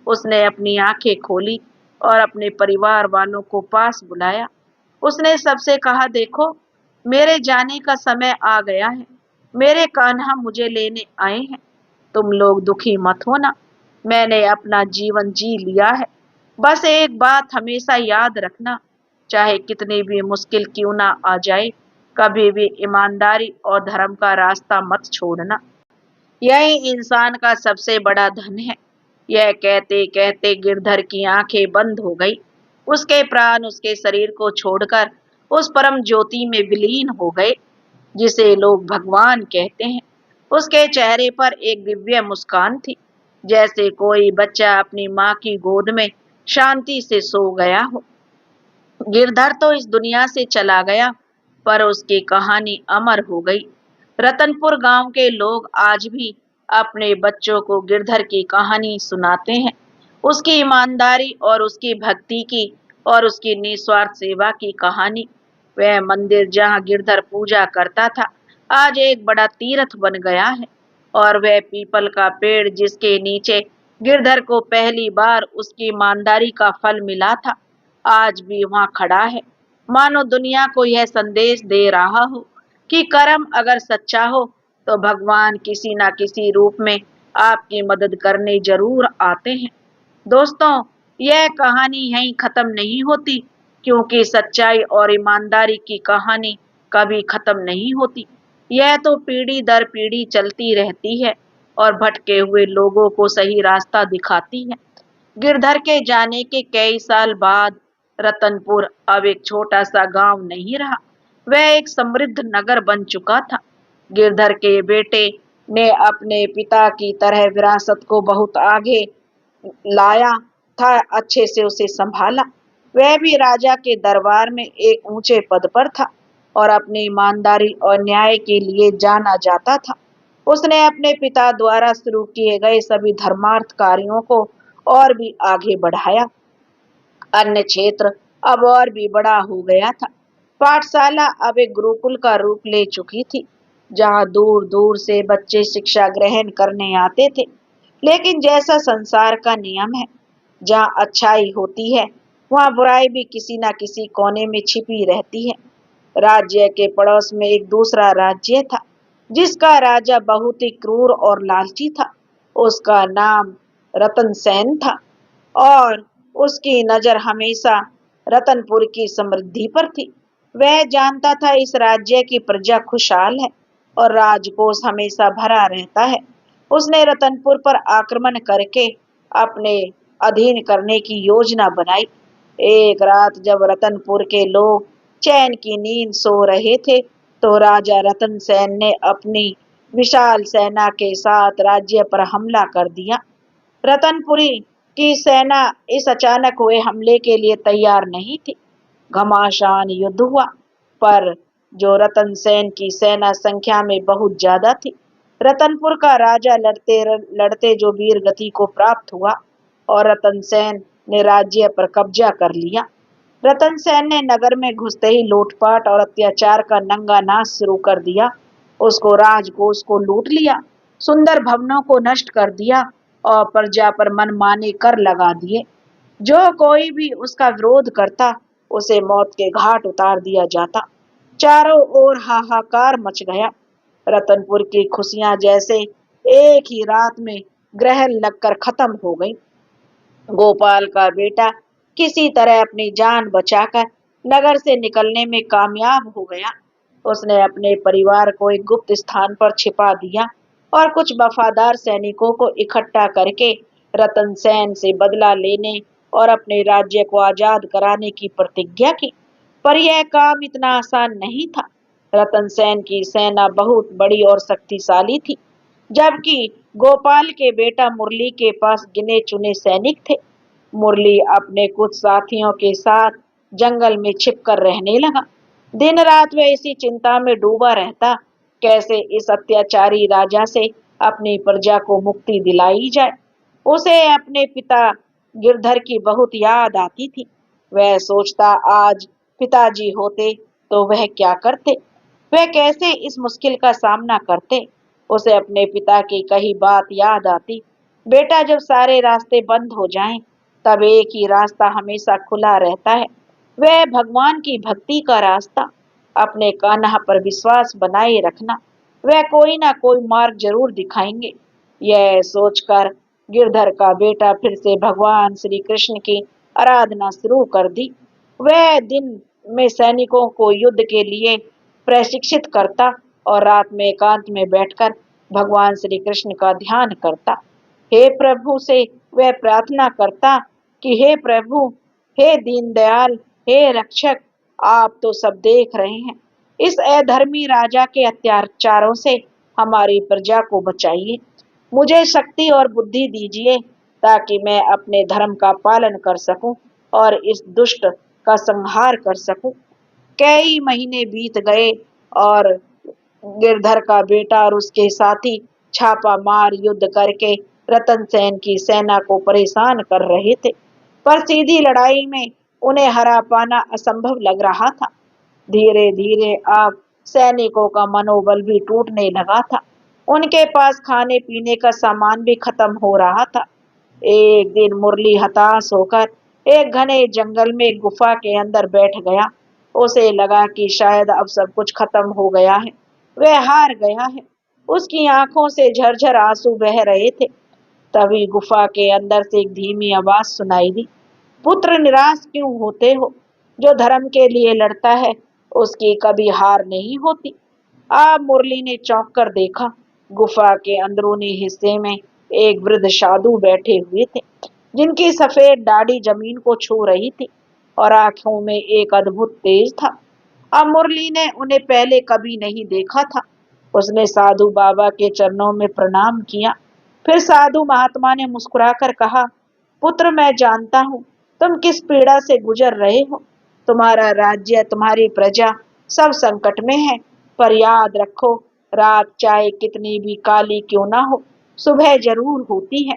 उसने अपनी आंखें खोली और अपने परिवार वालों को पास बुलाया। उसने सबसे कहा, देखो, मेरे जाने का समय आ गया है। मेरे कान्हा मुझे लेने आए हैं। तुम लोग दुखी मत होना। मैंने अपना जीवन जी लिया है। बस एक बात हमेशा याद रखना, चाहे कितनी भी मुश्किल क्यों ना आ जाए, कभी भी ईमानदारी और धर्म का रास्ता मत छोड़ना। यही इंसान का सबसे बड़ा धन है। यह कहते कहते गिरधर की आंखें बंद हो गई। उसके प्राण उसके शरीर को छोड़कर उस परम ज्योति में विलीन हो गए, जिसे लोग भगवान कहते हैं। उसके चेहरे पर एक दिव्य मुस्कान थी, जैसे कोई बच्चा अपनी माँ की गोद में शांति से सो गया हो। गिरधर तो इस दुनिया से चला गया, पर उसकी कहानी अमर हो गई। रतनपुर गांव के लोग आज भी अपने बच्चों को गिरधर की कहानी सुनाते हैं। उसकी ईमानदारी और उसकी भक्ति की और उसकी निस्वार्थ सेवा की कहानी। वह मंदिर जहां गिरधर पूजा करता था, आज एक बड़ा तीर्थ बन गया है। और वह पीपल का पेड़ जिसके नीचे गिरधर को पहली बार उसकी ईमानदारी का फल मिला था, आज भी वहां खड़ा है। मानो दुनिया को यह संदेश दे रहा हो कि कर्म अगर सच्चा हो तो भगवान किसी ना किसी रूप में आपकी मदद करने जरूर आते हैं। दोस्तों, यह कहानी यहीं खत्म नहीं होती, क्योंकि सच्चाई और ईमानदारी की कहानी कभी खत्म नहीं होती। यह तो पीढ़ी दर पीढ़ी चलती रहती है और भटके हुए लोगों को सही रास्ता दिखाती है। गिरधर के जाने के कई साल बाद रतनपुर अब एक छोटा सा गांव नहीं रहा, वह एक समृद्ध नगर बन चुका था। गिरधर के बेटे ने अपने पिता की तरह विरासत को बहुत आगे लाया था, अच्छे से उसे संभाला। वह भी राजा के दरबार में एक ऊंचे पद पर था और अपनी ईमानदारी और न्याय के लिए जाना जाता था। उसने अपने पिता द्वारा शुरू किए गए सभी धर्मार्थ कार्यों को और भी आगे बढ़ाया। अन्य क्षेत्र अब और भी बड़ा हो गया था। पाठशाला अब एक गुरुकुल का रूप ले चुकी थी, जहां दूर दूर से बच्चे शिक्षा ग्रहण करने आते थे। लेकिन जैसा संसार का नियम है, जहां अच्छाई होती है वहां बुराई भी किसी न किसी कोने में छिपी रहती है। राज्य के पड़ोस में एक दूसरा राज्य था, जिसका राजा बहुत ही क्रूर और लालची था। उसका नाम रतन सेन था और उसकी नजर हमेशा रतनपुर की समृद्धि पर थी। वह जानता था इस राज्य की प्रजा खुशहाल है और राजकोष हमेशा भरा रहता है। उसने रतनपुर पर आक्रमण करके अपने अधीन करने की योजना बनाई। एक रात जब रतनपुर के लोग चैन की नींद सो रहे थे, तो राजा रतन सेन ने अपनी विशाल सेना के साथ राज्य पर हमला कर दिया। रतनपुरी की सेना इस अचानक हुए हमले के लिए तैयार नहीं थी। घमासान युद्ध हुआ, पर जो रतन सेन की सेना संख्या में बहुत ज्यादा थी। रतनपुर का राजा लड़ते लड़ते जो वीर गति को प्राप्त हुआ और रतन सेन ने राज्य पर कब्जा कर लिया। रतन सेन ने नगर में घुसते ही लूटपाट और अत्याचार का नंगा नाच शुरू कर दिया। उसको राजकोष को लूट लिया, सुंदर भवनों को नष्ट कर दिया और प्रजा पर मनमाने कर लगा दिए। जो कोई भी उसका विरोध करता, उसे मौत के घाट उतार दिया जाता। चारों ओर हाहाकार मच गया। रतनपुर की खुशियां जैसे एक ही रात में ग्रहण लगकर खत्म हो गई। गोपाल का बेटा किसी तरह अपनी जान बचाकर नगर से निकलने में कामयाब हो गया। उसने अपने परिवार को एक गुप्त स्थान पर छिपा दिया और कुछ वफादार सैनिकों को इकट्ठा करके रतन सेन से बदला लेने और अपने राज्य को आजाद कराने की प्रतिज्ञा की। पर यह काम इतना आसान नहीं था। रतन सेन की सेना बहुत बड़ी और शक्तिशाली थी। जबकि गोपाल के बेटा मुरली के पास गिने चुने सैनिक थे। मुरली अपने कुछ साथियों के साथ जंगल में छिपकर रहने लगा। दिन रात वह इसी चिंता में डूबा रहता, कैसे इस अत्याचारी राजा से अपनी प्रजा को मुक्ति दिलाई जाए। उसे अपने पिता गिरधर की बहुत याद आती थी। वह सोचता, आज पिताजी होते तो वह क्या करते, वह कैसे इस मुश्किल का सामना करते। उसे अपने पिता की कही बात याद आती, बेटा जब सारे रास्ते बंद हो जाएं, तब एक ही रास्ता हमेशा खुला रहता है, वह भगवान की भक्ति का रास्ता। अपने कान्हा पर विश्वास बनाए रखना, वह कोई ना कोई मार्ग जरूर दिखाएंगे। यह सोचकर गिरधर का बेटा फिर से भगवान श्री कृष्ण की आराधना शुरू कर दी। वह दिन में सैनिकों को युद्ध के लिए प्रशिक्षित करता और रात में एकांत में बैठकर भगवान श्री कृष्ण का ध्यान करता। हे प्रभु से वह प्रार्थना करता कि हे प्रभु, हे दीनदयाल, हे रक्षक, आप तो सब देख रहे हैं। इस अधर्मी राजा के अत्याचारों से हमारी प्रजा को बचाइए। मुझे शक्ति और बुद्धि दीजिए ताकि मैं अपने धर्म का पालन कर सकूं और इस दुष्ट का संहार कर सकूं। कई महीने बीत गए और गिरधर का बेटा और उसके साथी छापा मार युद्ध करके रतन सेन की सेना को परेशान कर रहे थे, पर सीधी लड़ाई में उन्हें हरा पाना असंभव लग रहा था। धीरे धीरे अब सैनिकों का मनोबल भी टूटने लगा था। उनके पास खाने पीने का सामान भी खत्म हो रहा था। एक दिन मुरली हताश होकर एक घने जंगल में गुफा के अंदर बैठ गया। उसे लगा कि शायद अब सब कुछ खत्म हो गया है, वह हार गया है। उसकी आंखों से झरझर आंसू बह रहे थे। तभी गुफा के अंदर से एक धीमी आवाज सुनाई दी, पुत्र निराश क्यों होते हो? जो धर्म के लिए लड़ता है उसकी कभी हार नहीं होती। अब मुरली ने चौंक कर देखा, गुफा के अंदरूनी हिस्से में एक वृद्ध साधु बैठे हुए थे, जिनकी सफेद दाढ़ी जमीन को छू रही थी और आंखों में एक अद्भुत तेज था। अब मुरली ने उन्हें पहले कभी नहीं देखा था। उसने साधु बाबा के चरणों में प्रणाम किया। फिर साधु महात्मा ने मुस्कुराकर कहा, पुत्र, मैं जानता हूँ तुम किस पीड़ा से गुजर रहे हो। तुम्हारा राज्य, तुम्हारी प्रजा सब संकट में है, पर याद रखो, रात चाहे कितनी भी काली क्यों ना हो, सुबह जरूर होती है।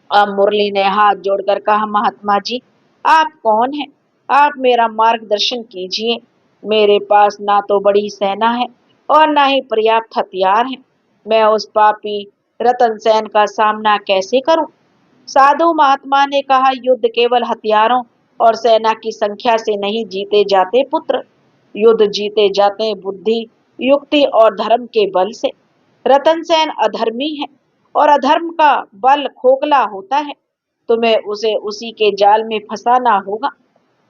अब मुरली ने हाथ जोड़कर कहा, महात्मा जी, आप कौन हैं? आप मेरा मार्गदर्शन कीजिए। मेरे पास ना तो बड़ी सेना है और ना ही पर्याप्त हथियार हैं। मैं उस पापी रतन सेन का सामना कैसे करूं? साधु महात्मा ने कहा, युद्ध केवल हथियारों और सेना की संख्या से नहीं जीते जाते पुत्र। युद्ध जीते जाते हैं बुद्धि, युक्ति और धर्म के बल से। रतन सेन अधर्मी है और अधर्म का बल खोखला होता है। तुम्हें उसे उसी के जाल में फंसाना होगा।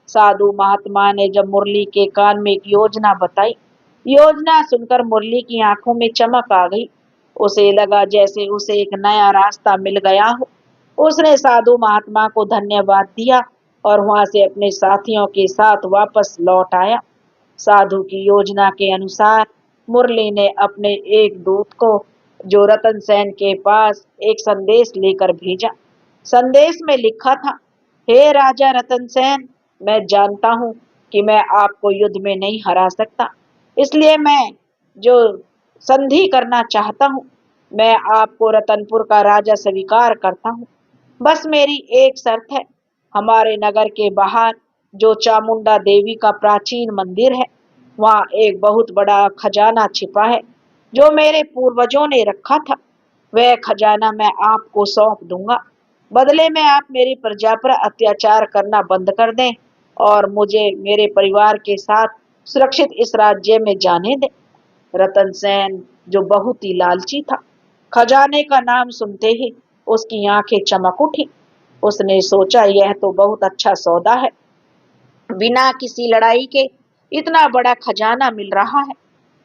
साधु महात्मा ने जब मुरली के कान में एक योजना बताई, योजना सुनकर मुरली की आंखों में चमक आ गई। उसे लगा जैसे उसे एक नया रास्ता मिल गया हो। उसने साधु महात्मा को धन्यवाद दिया और वहां से अपने साथियों के साथ वापस लौट आया। साधु की योजना के अनुसार मुरली ने अपने एक दूत को, जो रतन सेन के पास, एक संदेश लेकर भेजा। संदेश में लिखा था, हे राजा रतन सेन, मैं जानता हूं कि मैं आपको युद्ध में नहीं हरा सकता, इसलिए मैं जो संधि करना चाहता हूं, मैं आपको रतनपुर का राजा स्वीकार करता हूं। बस मेरी एक शर्त है, हमारे नगर के बाहर जो चामुंडा देवी का प्राचीन मंदिर है, वहाँ एक बहुत बड़ा खजाना छिपा है जो मेरे पूर्वजों ने रखा था। वह खजाना मैं आपको सौंप दूंगा। बदले में आप मेरी प्रजा पर अत्याचार करना बंद कर दें और मुझे मेरे परिवार के साथ सुरक्षित इस राज्य में जाने दें। रतन सेन, जो बहुत ही लालची था, खजाने का नाम सुनते ही उसकी आंखें चमक उठी। उसने सोचा, यह तो बहुत अच्छा सौदा है, बिना किसी लड़ाई के इतना बड़ा खजाना मिल रहा है।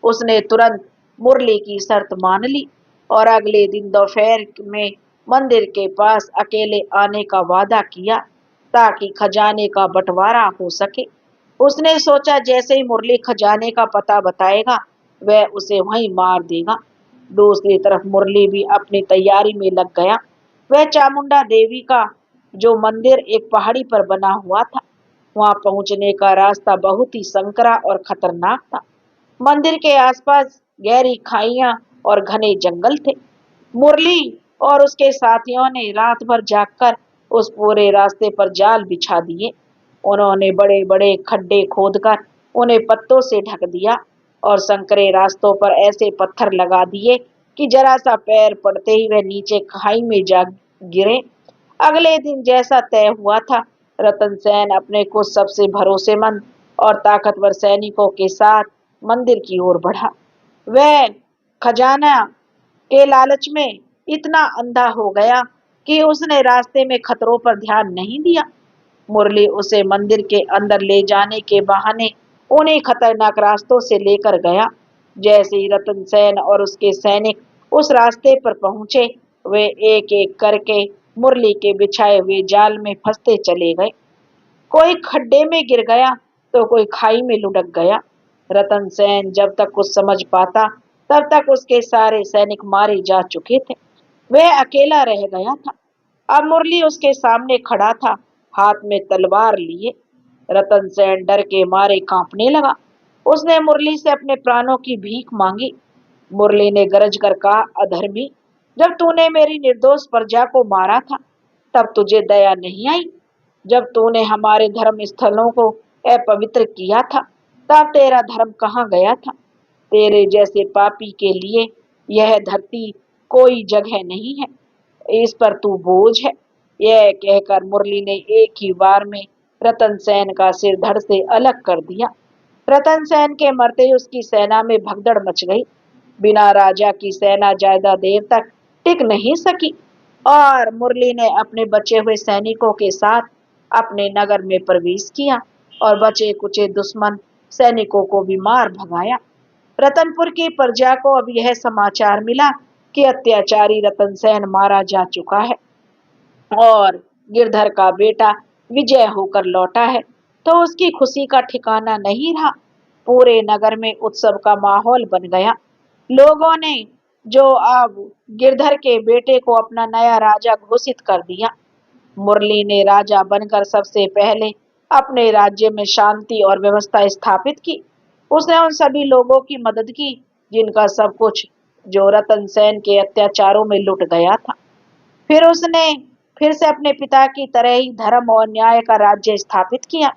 उसने तुरंत मुरली की शर्त मान ली और अगले दिन दोपहर में मंदिर के पास अकेले आने का वादा किया ताकि खजाने का बंटवारा हो सके। उसने सोचा, जैसे ही मुरली खजाने का पता बताएगा वह उसे वहीं मार देगा। दूसरी तरफ मुरली भी अपनी तैयारी में लग गया। वह चामुंडा देवी का जो मंदिर एक पहाड़ी पर बना हुआ था, वहां पहुंचने का रास्ता बहुत ही संकरा और खतरनाक था। मंदिर के आसपास गहरी खाइयां और घने जंगल थे। मुरली और उसके साथियों ने रात भर जागकर उस पूरे रास्ते पर जाल बिछा दिए। उन्होंने बड़े बड़े खड्डे खोदकर उन्हें पत्तों से ढक दिया और संकरे रास्तों पर ऐसे पत्थर लगा दिए कि जरा सा पैर पड़ते ही वह नीचे खाई में जा गिरे। अगले दिन जैसा तय हुआ था, रतन सेन अपने कुछ सबसे भरोसेमंद और ताकतवर सैनिकों के साथ मंदिर की ओर बढ़ा। वह खजाना के लालच में इतना अंधा हो गया कि उसने रास्ते में खतरों पर ध्यान नहीं दिया। मुरली उसे मंदिर के अंदर ले जाने के बहाने उन्हें खतरनाक रास्तों से लेकर गया। जैसे ही रतन सेन और उसके सैनिक उस रास्ते पर पहुंचे, वे एक एक करके मुरली के बिछाए हुए जाल में फंसते चले गए। कोई खड्डे में गिर गया तो कोई खाई में लुढ़क गया। रतन सेन जब तक कुछ समझ पाता, तब तक उसके सारे सैनिक मारे जा चुके थे। वह अकेला रह गया था। अब मुरली उसके सामने खड़ा था, हाथ में तलवार लिए। रतन सेन डर के मारे कांपने लगा। उसने मुरली से अपने प्राणों की भीख मांगी। मुरली ने गरज कर कहा, अधर्मी, जब तूने मेरी निर्दोष प्रजा को मारा था, तब तुझे दया नहीं आई? जब तूने हमारे धर्म स्थलों को अपवित्र किया था, तब तेरा धर्म कहाँ गया था? तेरे जैसे पापी के लिए यह धरती कोई जगह नहीं है। इस पर तू बोझ है। यह कहकर मुरली ने एक ही बार में रतन सेन का सिर धड़ से अलग कर दिया। रतन सेन के मरते ही उसकी सेना में भगदड़ मच गई। बिना राजा की सेना ज्यादा देर तक टिक नहीं सकी और मुरली ने अपने बचे हुए सैनिकों के साथ अपने नगर में प्रवेश किया और बचे कुचे दुश्मन सैनिकों को भी मार भगाया। रतनपुर की प्रजा को अब यह समाचार मिला कि अत्याचारी रतन सेन मारा जा चुका है और गिरधर का बेटा विजय होकर लौटा है, तो उसकी खुशी का ठिकाना नहीं रहा। पूरे नगर में उत्सव का माहौल बन गया। लोगों ने जो अब गिरधर के बेटे को अपना नया राजा घोषित कर दिया। मुरली ने राजा बनकर सबसे पहले अपने राज्य में शांति और व्यवस्था स्थापित की। उसने उन सभी लोगों की मदद की जिनका सब कुछ जो रतन सेन के अत्याचारों में लुट गया था। फिर उसने फिर से अपने पिता की तरह ही धर्म और न्याय का राज्य स्थापित किया।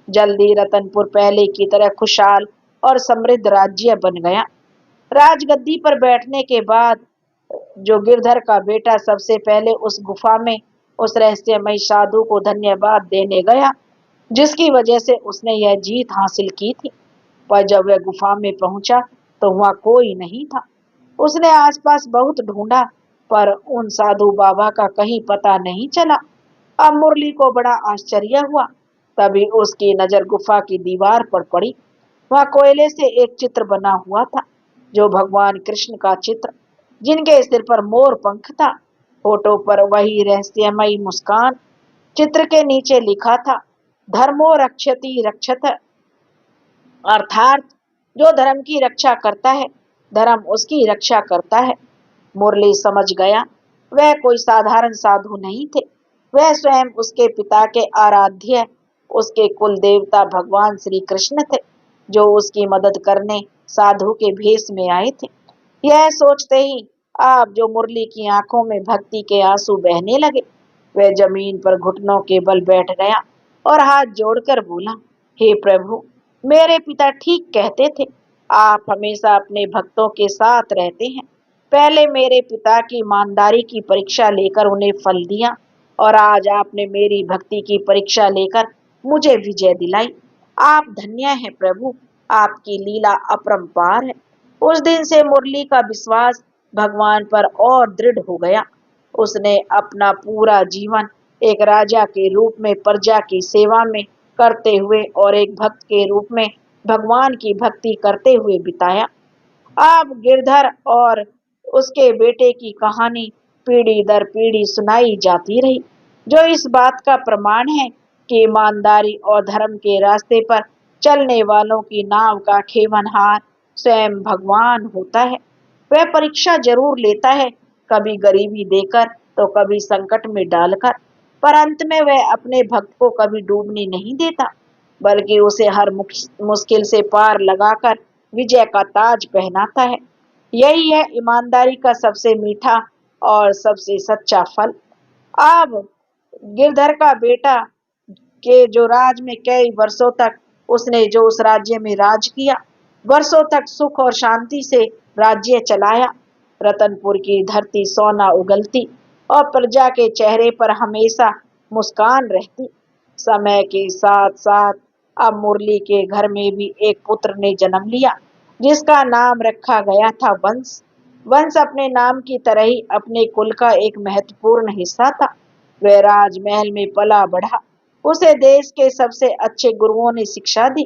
जल्दी रतनपुर पहले की तरह खुशहाल और समृद्ध राज्य बन गया। राजगद्दी पर बैठने के बाद जो गिरधर का बेटा सबसे पहले उस गुफा में उस रहस्यमय साधु को धन्यवाद देने गया जिसकी वजह से उसने यह जीत हासिल की थी। पर जब वह गुफा में पहुंचा तो वहां कोई नहीं था। उसने आसपास बहुत ढूंढा पर उन साधु बाबा का कहीं पता नहीं चला। अब मुरली को बड़ा आश्चर्य हुआ। तभी उसकी नजर गुफा की दीवार पर पड़ी। वहां कोयले से एक चित्र बना हुआ था, जो भगवान कृष्ण का चित्र, जिनके सिर पर मोर पंख था। फोटो पर वही रहस्यमयी मुस्कान। चित्र के नीचे लिखा था, धर्मो रक्षति रक्षत, अर्थात जो धर्म की रक्षा करता है, धर्म उसकी रक्षा करता है। मुरली समझ गया, वह कोई साधारण साधु नहीं थे। वह स्वयं उसके पिता के आराध्य, उसके कुल देवता भगवान श्री कृष्ण थे, जो उसकी मदद करने साधु के भेष में आए थे। यह सोचते ही आप जो मुरली की आंखों में भक्ति के आंसू बहने लगे। वह जमीन पर घुटनों के बल बैठ गया और हाथ जोड़कर बोला, हे प्रभु, मेरे पिता ठीक कहते थे। आप हमेशा अपने भक्तों के साथ रहते हैं। पहले मेरे पिता की ईमानदारी की परीक्षा लेकर उन्हें फल दिया और आज आपने मेरी भक्ति की परीक्षा लेकर मुझे विजय दिलाई। आप धन्य हैं प्रभु, आपकी लीला अपरंपार है। उस दिन से मुरली का विश्वास भगवान पर और दृढ़ हो गया। उसने अपना पूरा जीवन एक राजा के रूप में प्रजा की सेवा में करते हुए और एक भक्त के रूप में भगवान की भक्ति करते हुए बिताया। अब गिरधर और उसके बेटे की कहानी पीढ़ी दर पीढ़ी सुनाई जाती रही, जो इस बात का प्रमाण है कि ईमानदारी और धर्म के रास्ते पर चलने वालों की नाव का खेवनहार स्वयं भगवान होता है। वह परीक्षा जरूर लेता है, कभी गरीबी देकर तो कभी संकट में डालकर, पर अंत में वह अपने भक्त को कभी डूबने नहीं देता, बल्कि उसे हर मुश्किल से पार लगाकर विजय का ताज पहनाता है। यही है ईमानदारी का सबसे मीठा और सबसे सच्चा फल। अब गिरधर का बेटा के जो राज में कई वर्षों तक उसने जो उस राज्य में राज किया, वर्षों तक सुख और शांति से राज्य चलाया। रतनपुर की धरती सोना उगलती और प्रजा के चेहरे पर हमेशा मुस्कान रहती। समय के साथ साथ अब मुरली के घर में भी एक पुत्र ने जन्म लिया, जिसका नाम रखा गया था वंश। वंश अपने नाम की तरह ही अपने कुल का एक महत्वपूर्ण हिस्सा था। वह राजमहल में पला बढ़ा, उसे देश के सबसे अच्छे गुरुओं ने शिक्षा दी।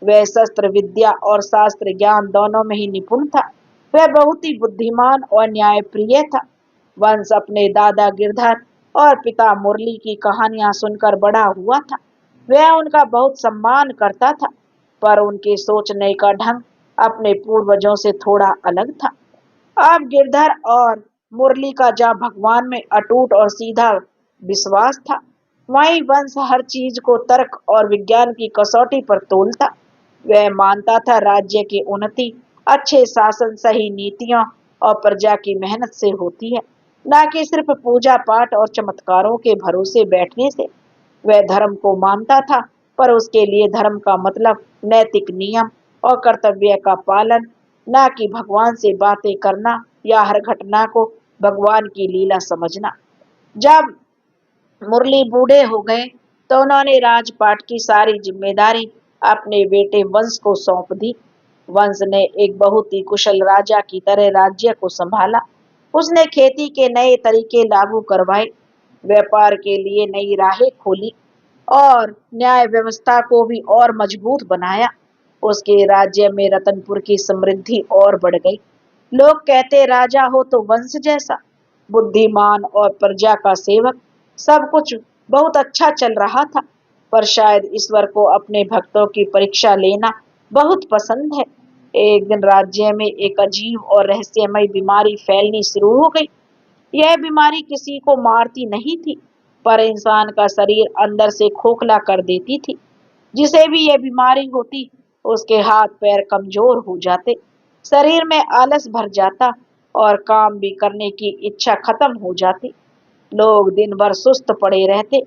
वह शस्त्र विद्या और शास्त्र ज्ञान दोनों में ही निपुण था। वह बहुत ही बुद्धिमान और न्यायप्रिय था। वंश अपने दादा गिरधर और पिता मुरली की कहानियां सुनकर बड़ा हुआ था। वह उनका बहुत सम्मान करता था, पर उनके सोचने का ढंग अपने पूर्वजों से थोड़ा अलग था। अब गिरधर और मुरली का जहाँ भगवान में अटूट और सीधा विश्वास था, वहीं वंश हर चीज को तर्क और विज्ञान की कसौटी पर तोलता। वह मानता था राज्य की उन्नति अच्छे शासन, सही नीतियों और प्रजा की मेहनत से होती है, न कि सिर्फ पूजा पाठ और चमत्कारों के भरोसे बैठने से। वह धर्म को मानता था, पर उसके लिए धर्म का मतलब नैतिक नियम और कर्तव्य का पालन, न कि भगवान से बातें करना या हर घटना को भगवान की लीला समझना। जब मुरली बूढ़े हो गए तो उन्होंने राजपाट की सारी जिम्मेदारी अपने बेटे वंश को सौंप दी। वंश ने एक बहुत ही कुशल राजा की तरह राज्य को संभाला। उसने खेती के नए तरीके लागू करवाए, व्यापार के लिए नई राहें खोली और न्याय व्यवस्था को भी और मजबूत बनाया। उसके राज्य में रतनपुर की समृद्धि और बढ़ गई। लोग कहते, राजा हो तो वंश जैसा, बुद्धिमान और प्रजा का सेवक। सब कुछ बहुत अच्छा चल रहा था, पर शायद ईश्वर को अपने भक्तों की परीक्षा लेना बहुत पसंद है। एक दिन राज्य में एक अजीब और रहस्यमय बीमारी फैलनी शुरू हो गई। यह बीमारी किसी को मारती नहीं थी, पर इंसान का शरीर अंदर से खोखला कर देती थी। जिसे भी यह बीमारी होती, उसके हाथ पैर कमजोर हो जाते, शरीर में आलस भर जाता और काम भी करने की इच्छा खत्म हो जाती। लोग दिन भर सुस्त पड़े रहते,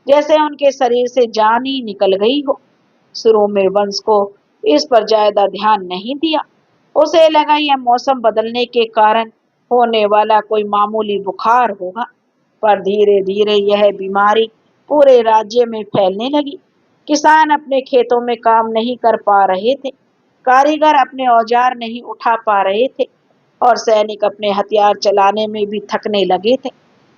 जैसे उनके शरीर से जान ही निकल गई हो। शुरू में वंश को इस पर ज्यादा ध्यान नहीं दिया। उसे लगा यह मौसम बदलने के कारण होने वाला कोई मामूली बुखार होगा, पर धीरे धीरे यह बीमारी पूरे राज्य में फैलने लगी। किसान अपने खेतों में काम नहीं कर पा रहे थे, कारीगर अपने औजार नहीं उठा पा रहे थे और सैनिक अपने हथियार चलाने में भी थकने लगे थे।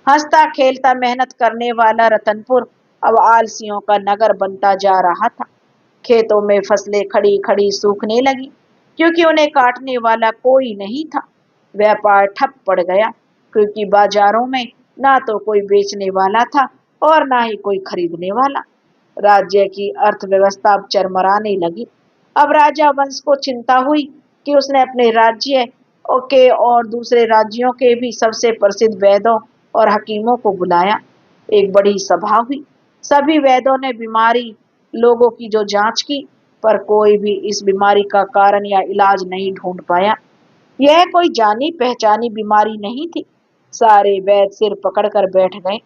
हंसता खेलता मेहनत करने वाला रतनपुर अब आलसियों का नगर बनता जा रहा था। खेतों में फसलें खड़ी खड़ी सूखने लगी, क्योंकि उन्हें काटने वाला कोई नहीं था। व्यापार ठप पड़ गया, क्योंकि बाजारों में ना तो कोई बेचने वाला था और ना ही कोई खरीदने वाला। राज्य की अर्थव्यवस्था अब चरमराने लगी। अब राजा वंश को चिंता हुई कि उसने अपने राज्य के और दूसरे राज्यों के भी सबसे प्रसिद्ध वैद्यों और हकीमों को बुलाया। एक बड़ी सभा हुई। सभी वैद्यों ने बीमारी लोगों की जो जांच की, पर कोई भी इस बीमारी का कारण या इलाज नहीं ढूंढ पाया। यह कोई जानी पहचानी बीमारी नहीं थी। सारे वैद्य सिर पकड़कर बैठ गए।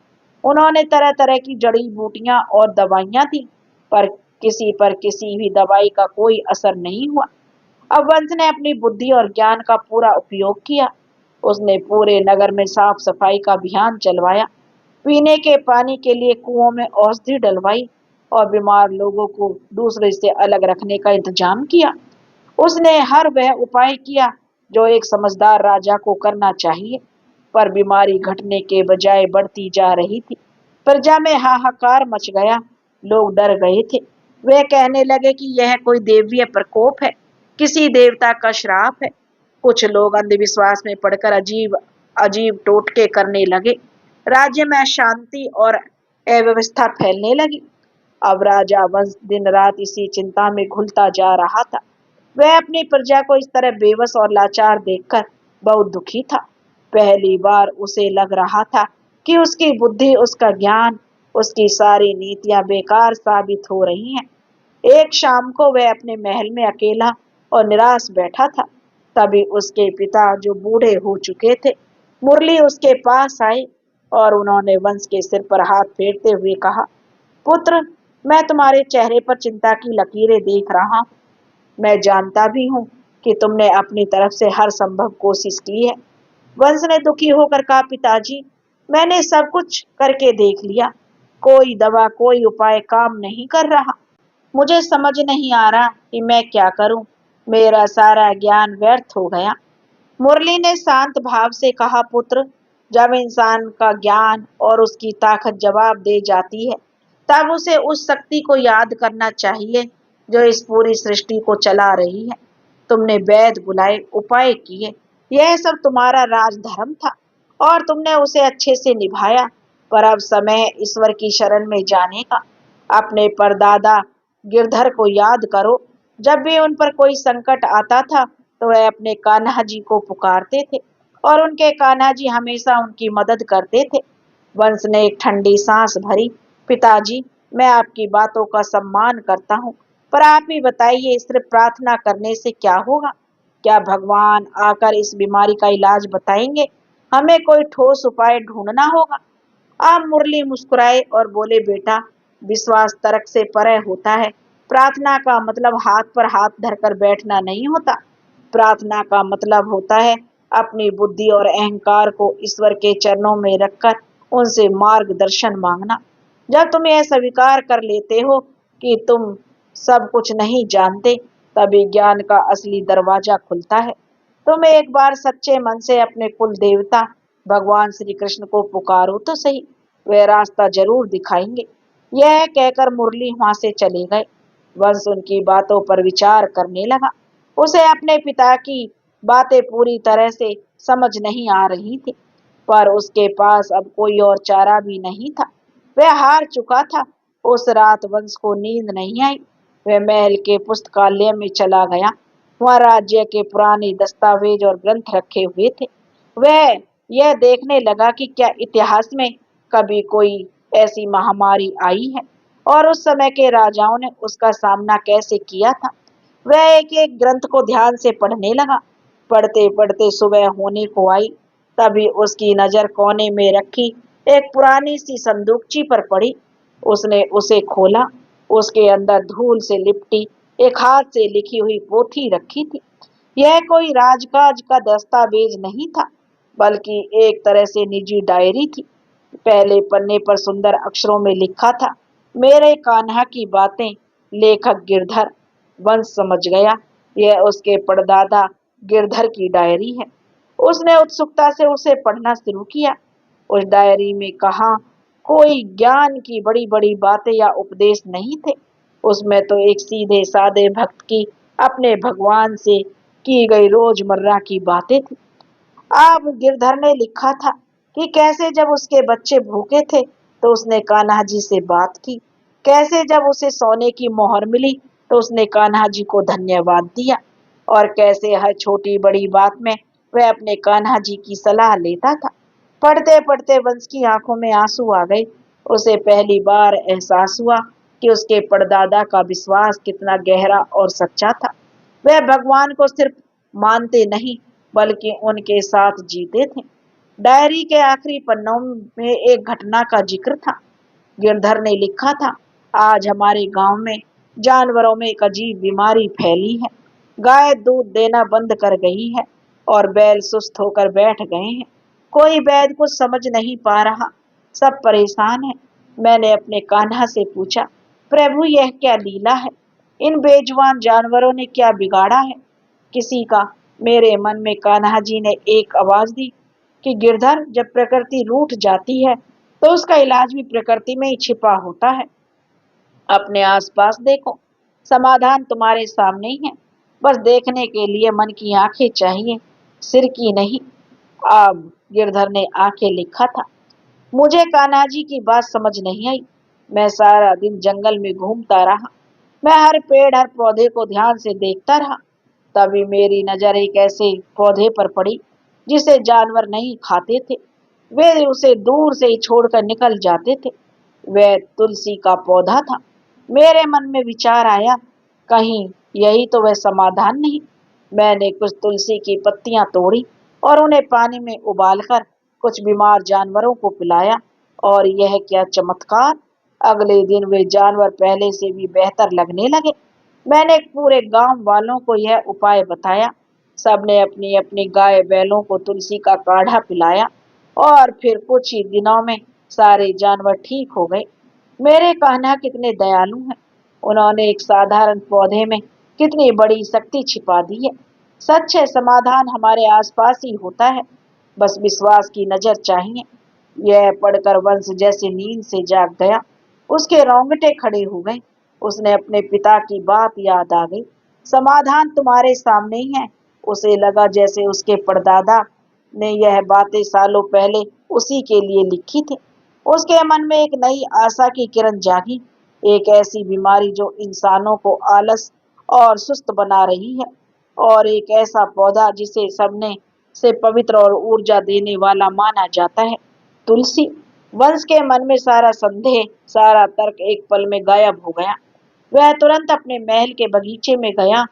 उन्होंने तरह तरह की जड़ी बूटियां और दवाइयां दी, पर किसी भी दवाई का कोई असर नहीं हुआ। अब वंश ने अपनी बुद्धि और ज्ञान का पूरा उपयोग किया। उसने पूरे नगर में साफ सफाई का अभियान चलवाया, पीने के पानी के लिए कुओं में औषधि डलवाई और बीमार लोगों को दूसरे से अलग रखने का इंतजाम किया। उसने हर वह उपाय किया जो एक समझदार राजा को करना चाहिए, पर बीमारी घटने के बजाय बढ़ती जा रही थी। प्रजा में हाहाकार मच गया। लोग डर गए थे। वे कहने लगे कि यह कोई देवीय प्रकोप है, किसी देवता का श्राप है। कुछ लोग अंधविश्वास में पड़कर अजीब अजीब टोटके करने लगे। राज्य में अशांति और अव्यवस्था फैलने लगी। अब राजा वंश दिन रात इसी चिंता में घुलता जा रहा था। वह अपनी प्रजा को इस तरह बेबस और लाचार देखकर बहुत दुखी था। पहली बार उसे लग रहा था कि उसकी बुद्धि, उसका ज्ञान, उसकी सारी नीतियां बेकार साबित हो रही हैं। एक शाम को वह अपने महल में अकेला और निराश बैठा था। तभी उसके पिता, जो बूढ़े हो चुके थे, मुरली उसके पास आए और उन्होंने वंश के सिर पर हाथ फेरते हुए कहा, पुत्र, मैं तुम्हारे चेहरे पर चिंता की लकीरें देख रहा हूं। मैं जानता भी हूँ कि तुमने अपनी तरफ से हर संभव कोशिश की है। वंश ने दुखी होकर कहा, पिताजी, मैंने सब कुछ करके देख लिया, कोई दवा, कोई उपाय काम नहीं कर रहा। मुझे समझ नहीं आ रहा कि मैं क्या करूं। मेरा सारा ज्ञान व्यर्थ हो गया। मुरली ने शांत भाव से कहा, पुत्र, जब इंसान का ज्ञान और उसकी ताकत जवाब दे जाती है, तब उसे उस शक्ति को याद करना चाहिए जो इस पूरी सृष्टि को चला रही है। तुमने वैद बुलाए, उपाय किए, यह सब तुम्हारा राजधर्म था और तुमने उसे अच्छे से निभाया। पर अब समय है ईश्वर की शरण में जाने का। अपने परदादा गिरधर को याद करो। जब भी उन पर कोई संकट आता था तो वह अपने कान्हा जी को पुकारते थे और उनके कान्हा जी हमेशा उनकी मदद करते थे। वंश ने एक ठंडी सांस भरी। पिताजी, मैं आपकी बातों का सम्मान करता हूँ, पर आप ही बताइए, सिर्फ प्रार्थना करने से क्या होगा? क्या भगवान आकर इस बीमारी का इलाज बताएंगे? हमें कोई ठोस उपाय ढूंढना होगा। आप मुरली मुस्कुराए और बोले, बेटा, विश्वास तर्क से परे होता है। प्रार्थना का मतलब हाथ पर हाथ धरकर बैठना नहीं होता। प्रार्थना का मतलब होता है अपनी बुद्धि और अहंकार को ईश्वर के चरणों में रखकर उनसे मार्गदर्शन मांगना। जब तुम यह स्वीकार कर लेते हो कि तुम सब कुछ नहीं जानते, तभी ज्ञान का असली दरवाजा खुलता है। तुम एक बार सच्चे मन से अपने कुल देवता भगवान श्री कृष्ण को पुकारो तो सही, वे रास्ता जरूर दिखाएंगे। यह कहकर मुरली वहां से चले गए। वंश उनकी बातों पर विचार करने लगा। उसे अपने पिता की बातें पूरी तरह से समझ नहीं आ रही थी, पर उसके पास अब कोई और चारा भी नहीं था। वह हार चुका था। उस रात वंश को नींद नहीं आई। वह महल के पुस्तकालय में चला गया। वहाँ राज्य के पुराने दस्तावेज और ग्रंथ रखे हुए थे। वह यह देखने लगा कि क्या इतिहास में कभी कोई ऐसी महामारी आई है और उस समय के राजाओं ने उसका सामना कैसे किया था। वह एक एक ग्रंथ को ध्यान से पढ़ने लगा। पढ़ते पढ़ते सुबह होने को आई। तभी उसकी नजर कोने में रखी एक पुरानी सी संदूकची पर पड़ी। उसने उसे खोला। उसके अंदर धूल से लिपटी एक हाथ से लिखी हुई पोथी रखी थी। यह कोई राजकाज का दस्तावेज नहीं था, बल्कि एक तरह से निजी डायरी थी। पहले पन्ने पर सुंदर अक्षरों में लिखा था, मेरे कान्हा की बातें, लेखक गिरधर। वंश समझ गया यह उसके परदादा गिरधर की डायरी है। उसने उत्सुकता से उसे पढ़ना शुरू किया। उस डायरी में कहा कोई ज्ञान की बड़ी बड़ी बातें या उपदेश नहीं थे। उसमें तो एक सीधे साधे भक्त की अपने भगवान से की गई रोजमर्रा की बातें थी। अब गिरधर ने लिखा था कि कैसे जब उसके बच्चे भूखे थे तो उसने कान्हा जी से बात की, कैसे जब उसे सोने की मोहर मिली तो उसने कान्हा जी को धन्यवाद दिया, और कैसे हर छोटी बड़ी बात में वह अपने कान्हा जी की सलाह लेता था। पढ़ते पढ़ते वंश की आंखों में आंसू आ गए। उसे पहली बार एहसास हुआ कि उसके परदादा का विश्वास कितना गहरा और सच्चा था। वह भगवान को सिर्फ मानते नहीं, बल्कि उनके साथ जीते थे। डायरी के आखिरी पन्नों में एक घटना का जिक्र था। गिरधर ने लिखा था, आज हमारे गांव में जानवरों में एक अजीब बीमारी फैली है। गाय दूध देना बंद कर गई है और बैल सुस्त होकर बैठ गए हैं। कोई वैद्य कुछ समझ नहीं पा रहा। सब परेशान है। मैंने अपने कान्हा से पूछा, प्रभु, यह क्या लीला है? इन बेजुबान जानवरों ने क्या बिगाड़ा है? किसी का? मेरे मन में कान्हा जी ने एक आवाज दी कि गिरधर, जब प्रकृति रूठ जाती है तो उसका इलाज भी प्रकृति में ही छिपा होता है। अपने आसपास देखो, समाधान तुम्हारे सामने ही है। बस देखने के लिए मन की आंखें चाहिए, सिर की नहीं। अब गिरधर ने आंखें लिखा था, मुझे कान्हा जी की बात समझ नहीं आई। मैं सारा दिन जंगल में घूमता रहा। मैं हर पेड़, हर पौधे को ध्यान से देखता रहा। तभी मेरी नजर एक ऐसे पौधे पर पड़ी जिसे जानवर नहीं खाते थे। वे उसे दूर से ही छोड़कर निकल जाते थे। वह तुलसी का पौधा था। मेरे मन में विचार आया, कहीं यही तो वह समाधान नहीं। मैंने कुछ तुलसी की पत्तियां तोड़ी और उन्हें पानी में उबालकर कुछ बीमार जानवरों को पिलाया। और यह क्या चमत्कार! अगले दिन वे जानवर पहले से भी बेहतर लगने लगे। मैंने पूरे गांव वालों को यह उपाय बताया। सबने अपनी अपनी गाय बैलों को तुलसी का काढ़ा पिलाया और फिर कुछ ही दिनों में सारे जानवर ठीक हो गए। मेरे कान्हा कितने दयालु हैं। उन्होंने एक साधारण पौधे में कितनी बड़ी शक्ति छिपा दी है। सच है, समाधान हमारे आसपास ही होता है, बस विश्वास की नजर चाहिए। यह पढ़कर वंश जैसे नींद से जाग गया। उसके रोंगटे खड़े हो गए। उसने अपने पिता की बात याद आ गई। समाधान तुम्हारे सामने ही है। उसे लगा जैसे उसके परदादा ने यह बातें सालों पहले उसी के लिए लिखी थी। उसके मन में एक नई आशा की किरण जागी। एक ऐसी बीमारी जो इंसानों को आलस और सुस्त बना रही है, और एक ऐसा पौधा जिसे सबने से पवित्र और ऊर्जा देने वाला माना जाता है, तुलसी। वंश के मन में सारा संदेह, सारा तर्क एक पल में गायब हो गया। वह तुरंत अपने महल के बगीचे में गया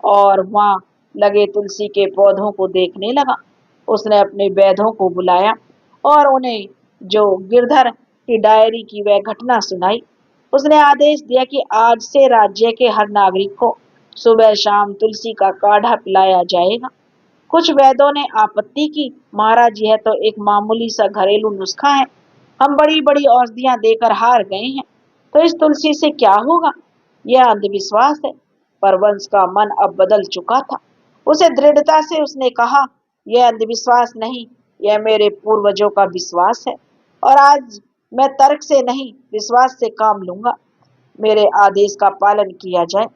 और वहां लगे तुलसी के पौधों को देखने लगा। उसने अपने वैद्यों को बुलाया और उन्हें जो गिरधर की डायरी की वह घटना सुनाई। उसने आदेश दिया कि आज से राज्य के हर नागरिक को सुबह शाम तुलसी का काढ़ा पिलाया जाएगा। कुछ वैद्यों ने आपत्ति की, महाराज यह तो एक मामूली सा घरेलू नुस्खा है, हम बड़ी बड़ी औषधियां देकर हार गए हैं, तो इस तुलसी से क्या होगा? यह अंधविश्वास है। पर वंश का मन अब बदल चुका था। उसे दृढ़ता से उसने कहा, यह अंधविश्वास नहीं, यह मेरे पूर्वजों का विश्वास है, और आज मैं तर्क से नहीं विश्वास से काम लूंगा। मेरे आदेश का पालन किया जाए।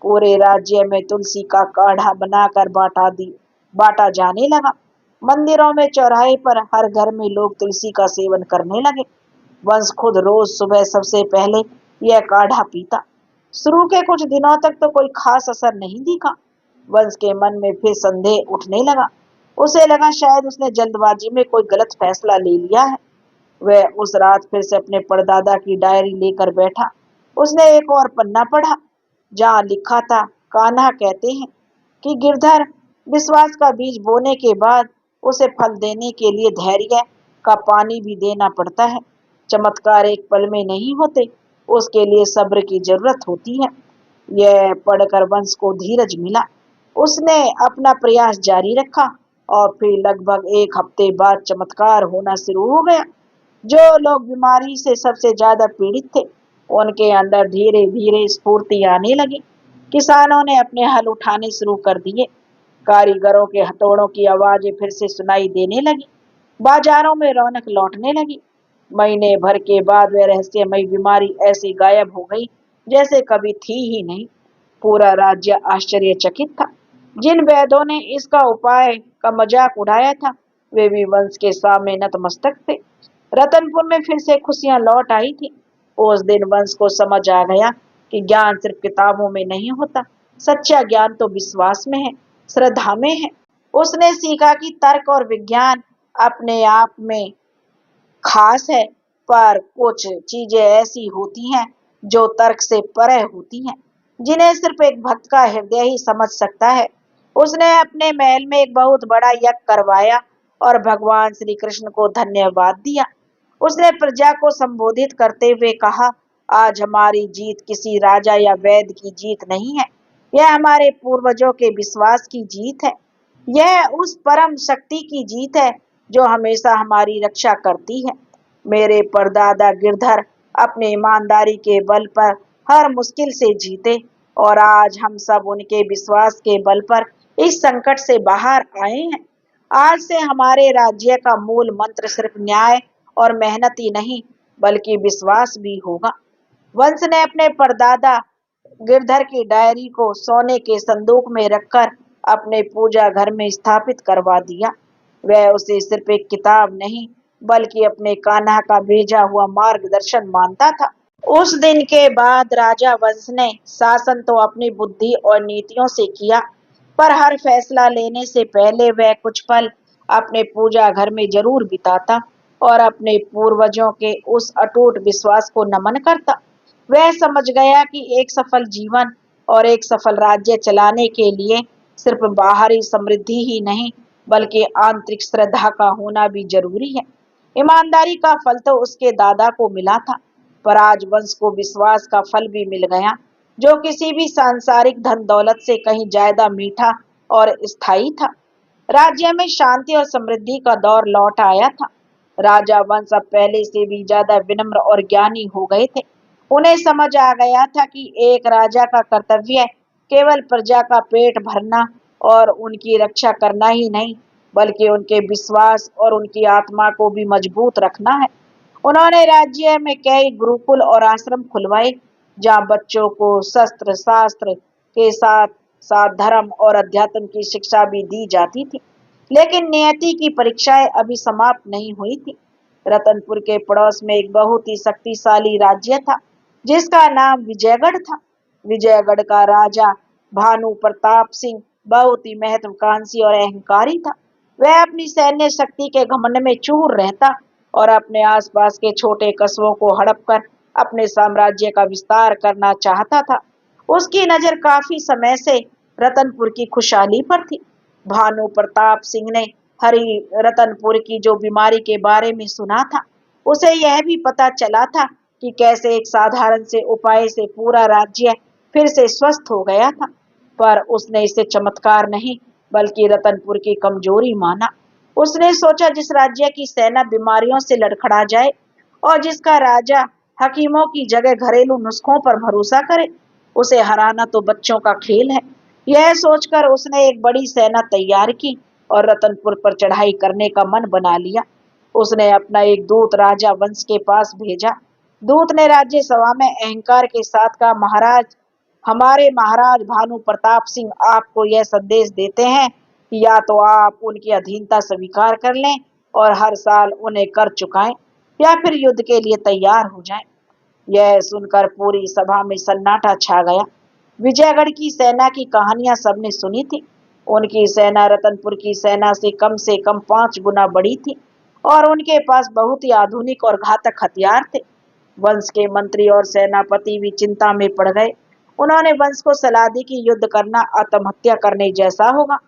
पूरे राज्य में तुलसी का काढ़ा बनाकर बांटा जाने लगा। मंदिरों में, चौराहे पर, हर घर में लोग तुलसी का सेवन करने लगे। वंश खुद रोज सुबह सबसे पहले यह काढ़ा पीता। शुरू के कुछ दिनों तक तो कोई खास असर नहीं दिखा। वंश के मन में फिर संदेह उठने लगा। उसे लगा शायद उसने जल्दबाजी में कोई गलत फैसला ले लिया है। वह उस रात फिर से अपने परदादा की डायरी लेकर बैठा। उसने एक और पन्ना पढ़ा, जहां लिखा था, कान्हा कहते हैं कि गिरधर, विश्वास का बीज बोने के बाद उसे फल देने के लिए धैर्य का पानी भी देना पड़ता है। चमत्कार एक पल में नहीं होते, उसके लिए सब्र की जरूरत होती है। यह पढ़कर वंश को धीरज मिला। उसने अपना प्रयास जारी रखा और फिर लगभग एक हफ्ते बाद चमत्कार होना शुरू हो गया। जो लोग बीमारी से सबसे ज्यादा पीड़ित थे, उनके अंदर धीरे धीरे स्फूर्ति आने लगी। किसानों ने अपने हल उठाने शुरू कर दिए। कारीगरों के हथौड़ों की आवाजें फिर से सुनाई देने लगी। बाजारों में रौनक लौटने लगी। महीने भर के बाद वह रहस्यमयी बीमारी ऐसी गायब हो गई जैसे कभी थी ही नहीं। पूरा राज्य आश्चर्यचकित था। जिन वैद्यों ने इसका उपाय का मजाक उड़ाया था, वे भी वंश के सामने नतमस्तक थे। रतनपुर में फिर से खुशियां लौट आई थी। उस दिन वंश को समझ आ गया कि ज्ञान सिर्फ किताबों में नहीं होता, सच्चा ज्ञान तो विश्वास में है, श्रद्धा में है। उसने सीखा कि तर्क और विज्ञान अपने आप में खास है, पर कुछ चीजें ऐसी होती हैं जो तर्क से परे होती हैं, जिन्हें सिर्फ एक भक्त का हृदय ही समझ सकता है। उसने अपने महल में एक बहुत बड़ा यज्ञ करवाया और भगवान श्री कृष्ण को धन्यवाद दिया। उसने प्रजा को संबोधित करते हुए कहा, आज हमारी जीत किसी राजा या वैद्य की जीत नहीं है, यह हमारे पूर्वजों के विश्वास की जीत है। यह उस परम शक्ति की जीत है जो हमेशा हमारी रक्षा करती है। मेरे परदादा गिरधर अपने ईमानदारी के बल पर हर मुश्किल से जीते, और आज हम सब उनके विश्वास के बल पर इस संकट से बाहर आए हैं। आज से हमारे राज्य का मूल मंत्र सिर्फ न्याय और मेहनत ही नहीं, बल्कि विश्वास भी होगा। वंश ने अपने परदादा गिरधर की डायरी को सोने के संदूक में रखकर अपने पूजा घर में स्थापित करवा दिया। वह उसे सिर्फ एक किताब नहीं, बल्कि अपने कान्हा का भेजा हुआ मार्गदर्शन मानता था। उस दिन के बाद राजा वंश ने शासन तो अपनी बुद्धि और नीतियों से किया, पर हर फैसला लेने से पहले वह कुछ पल अपने पूजा घर में जरूर बिताता और अपने पूर्वजों के उस अटूट विश्वास को नमन करता। वह समझ गया कि एक सफल जीवन और एक सफल राज्य चलाने के लिए सिर्फ बाहरी समृद्धि ही नहीं, बल्कि आंतरिक श्रद्धा का होना भी जरूरी है। ईमानदारी का फल तो उसके दादा को मिला था, पर आज वंश को विश्वास का फल भी मिल गया, जो किसी भी सांसारिक धन दौलत से कहीं ज्यादा मीठा और स्थायी था। राज्य में शांति और समृद्धि का दौर लौट आया था। राजा वंश अब पहले से भी ज्यादा विनम्र और ज्ञानी हो गए थे। उन्हें समझ आ गया था कि एक राजा का कर्तव्य केवल प्रजा का पेट भरना और उनकी रक्षा करना ही नहीं, बल्कि उनके विश्वास और उनकी आत्मा को भी मजबूत रखना है। उन्होंने राज्य में कई गुरुकुल और आश्रम खुलवाए, जहाँ बच्चों को शस्त्र शास्त्र के साथ साथ धर्म और अध्यात्म की शिक्षा भी दी जाती थी। लेकिन नियति की परीक्षाएं अभी समाप्त नहीं हुई थी। रतनपुर के पड़ोस में एक बहुत ही शक्तिशाली राज्य था, जिसका नाम विजयगढ़ था। विजयगढ़ का राजा भानु प्रताप सिंह बहुत ही महत्वाकांक्षी और अहंकारी था। वह अपनी सैन्य शक्ति के घमंड में चूर रहता और अपने आसपास के छोटे कस्बों को हड़प कर अपने साम्राज्य का विस्तार करना चाहता था। उसकी नजर काफी समय से रतनपुर की खुशहाली पर थी। भानु प्रताप सिंह ने हरि रतनपुर की जो बीमारी के बारे में सुना था, उसे यह भी पता चला था कि कैसे एक साधारण से उपाय से पूरा राज्य फिर से स्वस्थ हो गया था। पर उसने इसे चमत्कार नहीं, बल्कि रतनपुर की कमजोरी माना। उसने सोचा, जिस राज्य की सेना बीमारियों से लड़खड़ा जाए और जिसका राजा हकीमों की जगह घरेलू नुस्खों पर भरोसा करे, उसे हराना तो बच्चों का खेल है। यह सोचकर उसने एक बड़ी सेना तैयार की और रतनपुर पर चढ़ाई करने का मन बना लिया। उसने अपना एक दूत राजा वंश के पास भेजा। दूत ने राज्य सभा में अहंकार के साथ कहा, महाराज, हमारे महाराज भानु प्रताप सिंह आपको यह संदेश देते हैं कि या तो आप उनकी अधीनता स्वीकार कर लें और हर साल उन्हें कर चुकाएं, या फिर युद्ध के लिए तैयार हो जाएं। यह सुनकर पूरी सभा में सन्नाटा छा गया। विजयगढ़ की सेना की कहानियां सबने सुनी थी। उनकी सेना रतनपुर की सेना से कम 5 गुना बड़ी थी और उनके पास बहुत ही आधुनिक और घातक हथियार थे। वंश के मंत्री और सेनापति भी चिंता में पड़ गए। उन्होंने वंश को सलाह दी कि युद्ध करना आत्महत्या करने जैसा होगा,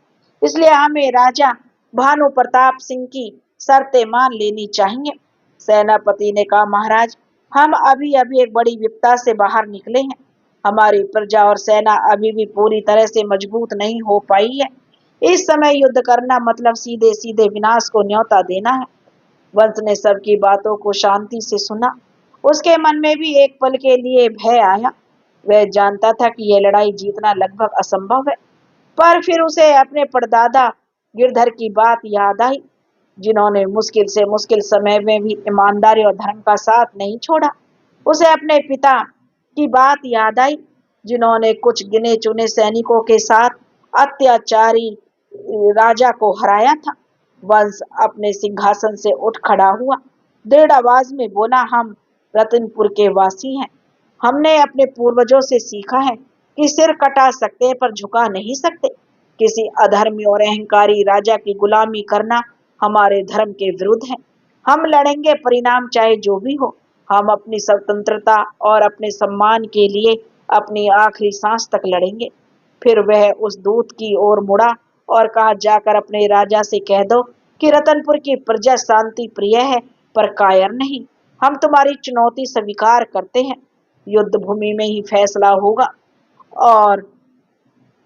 इसलिए हमें राजा भानु प्रताप सिंह की शर्तें मान लेनी चाहिए। सेनापति ने कहा, महाराज, हम अभी अभी एक बड़ी विपदा से बाहर निकले हैं। हमारी प्रजा और सेना अभी भी पूरी तरह से मजबूत नहीं हो पाई है। इस समय युद्ध करना मतलब सीधे सीधे विनाश को न्योता देना है। वंश ने सबकी बातों को शांति से सुना। उसके मन में भी एक पल के लिए भय आया। वह जानता था कि यह लड़ाई जीतना लगभग असंभव है, पर फिर उसे अपने परदादा गिरधर की बात याद आई, जिन्होंने मुश्किल से मुश्किल समय में भी ईमानदारी और धर्म का साथ नहीं छोड़ा। उसे अपने पिता की बात याद आई, जिन्होंने कुछ गिने चुने सैनिकों के साथ अत्याचारी राजा को हराया था। वंश अपने सिंहासन से उठ खड़ा हुआ, दृढ़ आवाज में बोला, हम रतनपुर के वासी हैं। हमने अपने पूर्वजों से सीखा है कि सिर कटा सकते हैं पर झुका नहीं सकते। किसी अधर्मी और अहंकारी राजा की गुलामी करना हमारे धर्म के विरुद्ध है। हम लड़ेंगे, परिणाम चाहे जो भी हो। हम अपनी स्वतंत्रता और अपने सम्मान के लिए अपनी आखिरी सांस तक लड़ेंगे। फिर वह उस दूत की ओर मुड़ा और कहा, जाकर अपने राजा से कह दो कि रतनपुर की प्रजा शांति प्रिय है, पर कायर नहीं। हम तुम्हारी चुनौती स्वीकार करते हैं। युद्ध भूमि में ही फैसला होगा और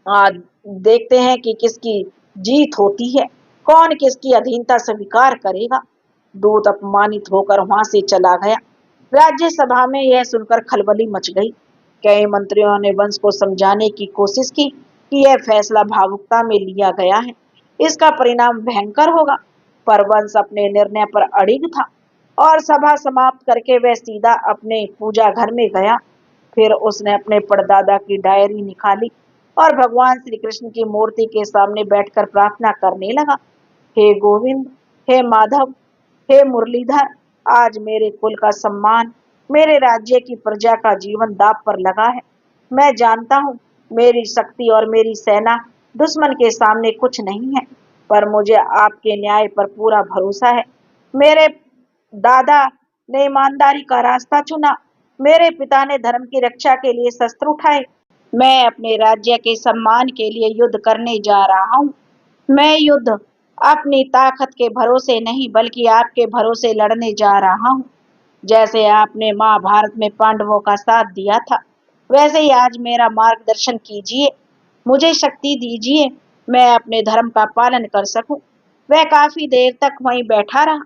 आज देखते हैं कि किसकी जीत होती है, कौन किसकी अधीनता स्वीकार करेगा। दूत अपमानित होकर वहां से चला गया। राज्यसभा में यह सुनकर खलबली मच गई। कई मंत्रियों ने वंश को समझाने की कोशिश की कि यह फैसला भावुकता में लिया गया है, इसका परिणाम भयंकर होगा, पर वंश अपने निर्णय पर अड़िग था और सभा समाप्त करके वह सीधा अपने पूजा घर में गया। फिर उसने अपने परदादा की डायरी निकाली और भगवान श्री कृष्ण की मूर्ति के सामने बैठकर प्रार्थना करने लगा, हे गोविंद, हे माधव, हे मुरलीधर, आज मेरे कुल का सम्मान, मेरे राज्य की प्रजा का जीवन दांव पर लगा है। मैं जानता हूँ मेरी शक्ति और मेरी सेना दुश्मन के सामने कुछ नहीं है। पर मुझे आपके न्याय पर पूरा भरोसा है। मेरे दादा ने ईमानदारी का रास्ता चुना। मेरे पिता ने धर्म की रक्षा के लिए शस्त्र उठाए। मैं अपने राज्य के सम्मान के लिए युद्ध करने जा रहा हूँ। मैं युद्ध अपनी ताकत के भरोसे नहीं बल्कि आपके भरोसे लड़ने जा रहा हूँ। जैसे आपने महाभारत में पांडवों का साथ दिया था, वैसे ही आज मेरा मार्गदर्शन कीजिए। मुझे शक्ति दीजिए, मैं अपने धर्म का पालन कर सकूं। वह काफी देर तक वहीं बैठा रहा।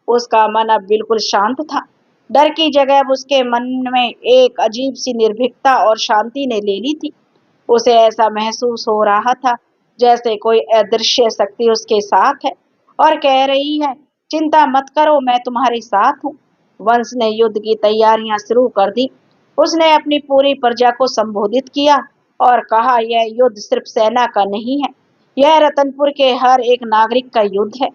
उसका मन अब बिल्कुल शांत था। डर की जगह अब उसके मन में एक अजीब सी निर्भीकता और शांति ने ले ली थी। उसे ऐसा महसूस हो रहा था जैसे कोई अदृश्य शक्ति उसके साथ है और कह रही है, चिंता मत करो, मैं तुम्हारे साथ हूँ। वंश ने युद्ध की तैयारियां शुरू कर दी। उसने अपनी पूरी प्रजा को संबोधित किया और कहा, यह युद्ध सिर्फ सेना का नहीं है, यह रतनपुर के हर एक नागरिक का युद्ध है।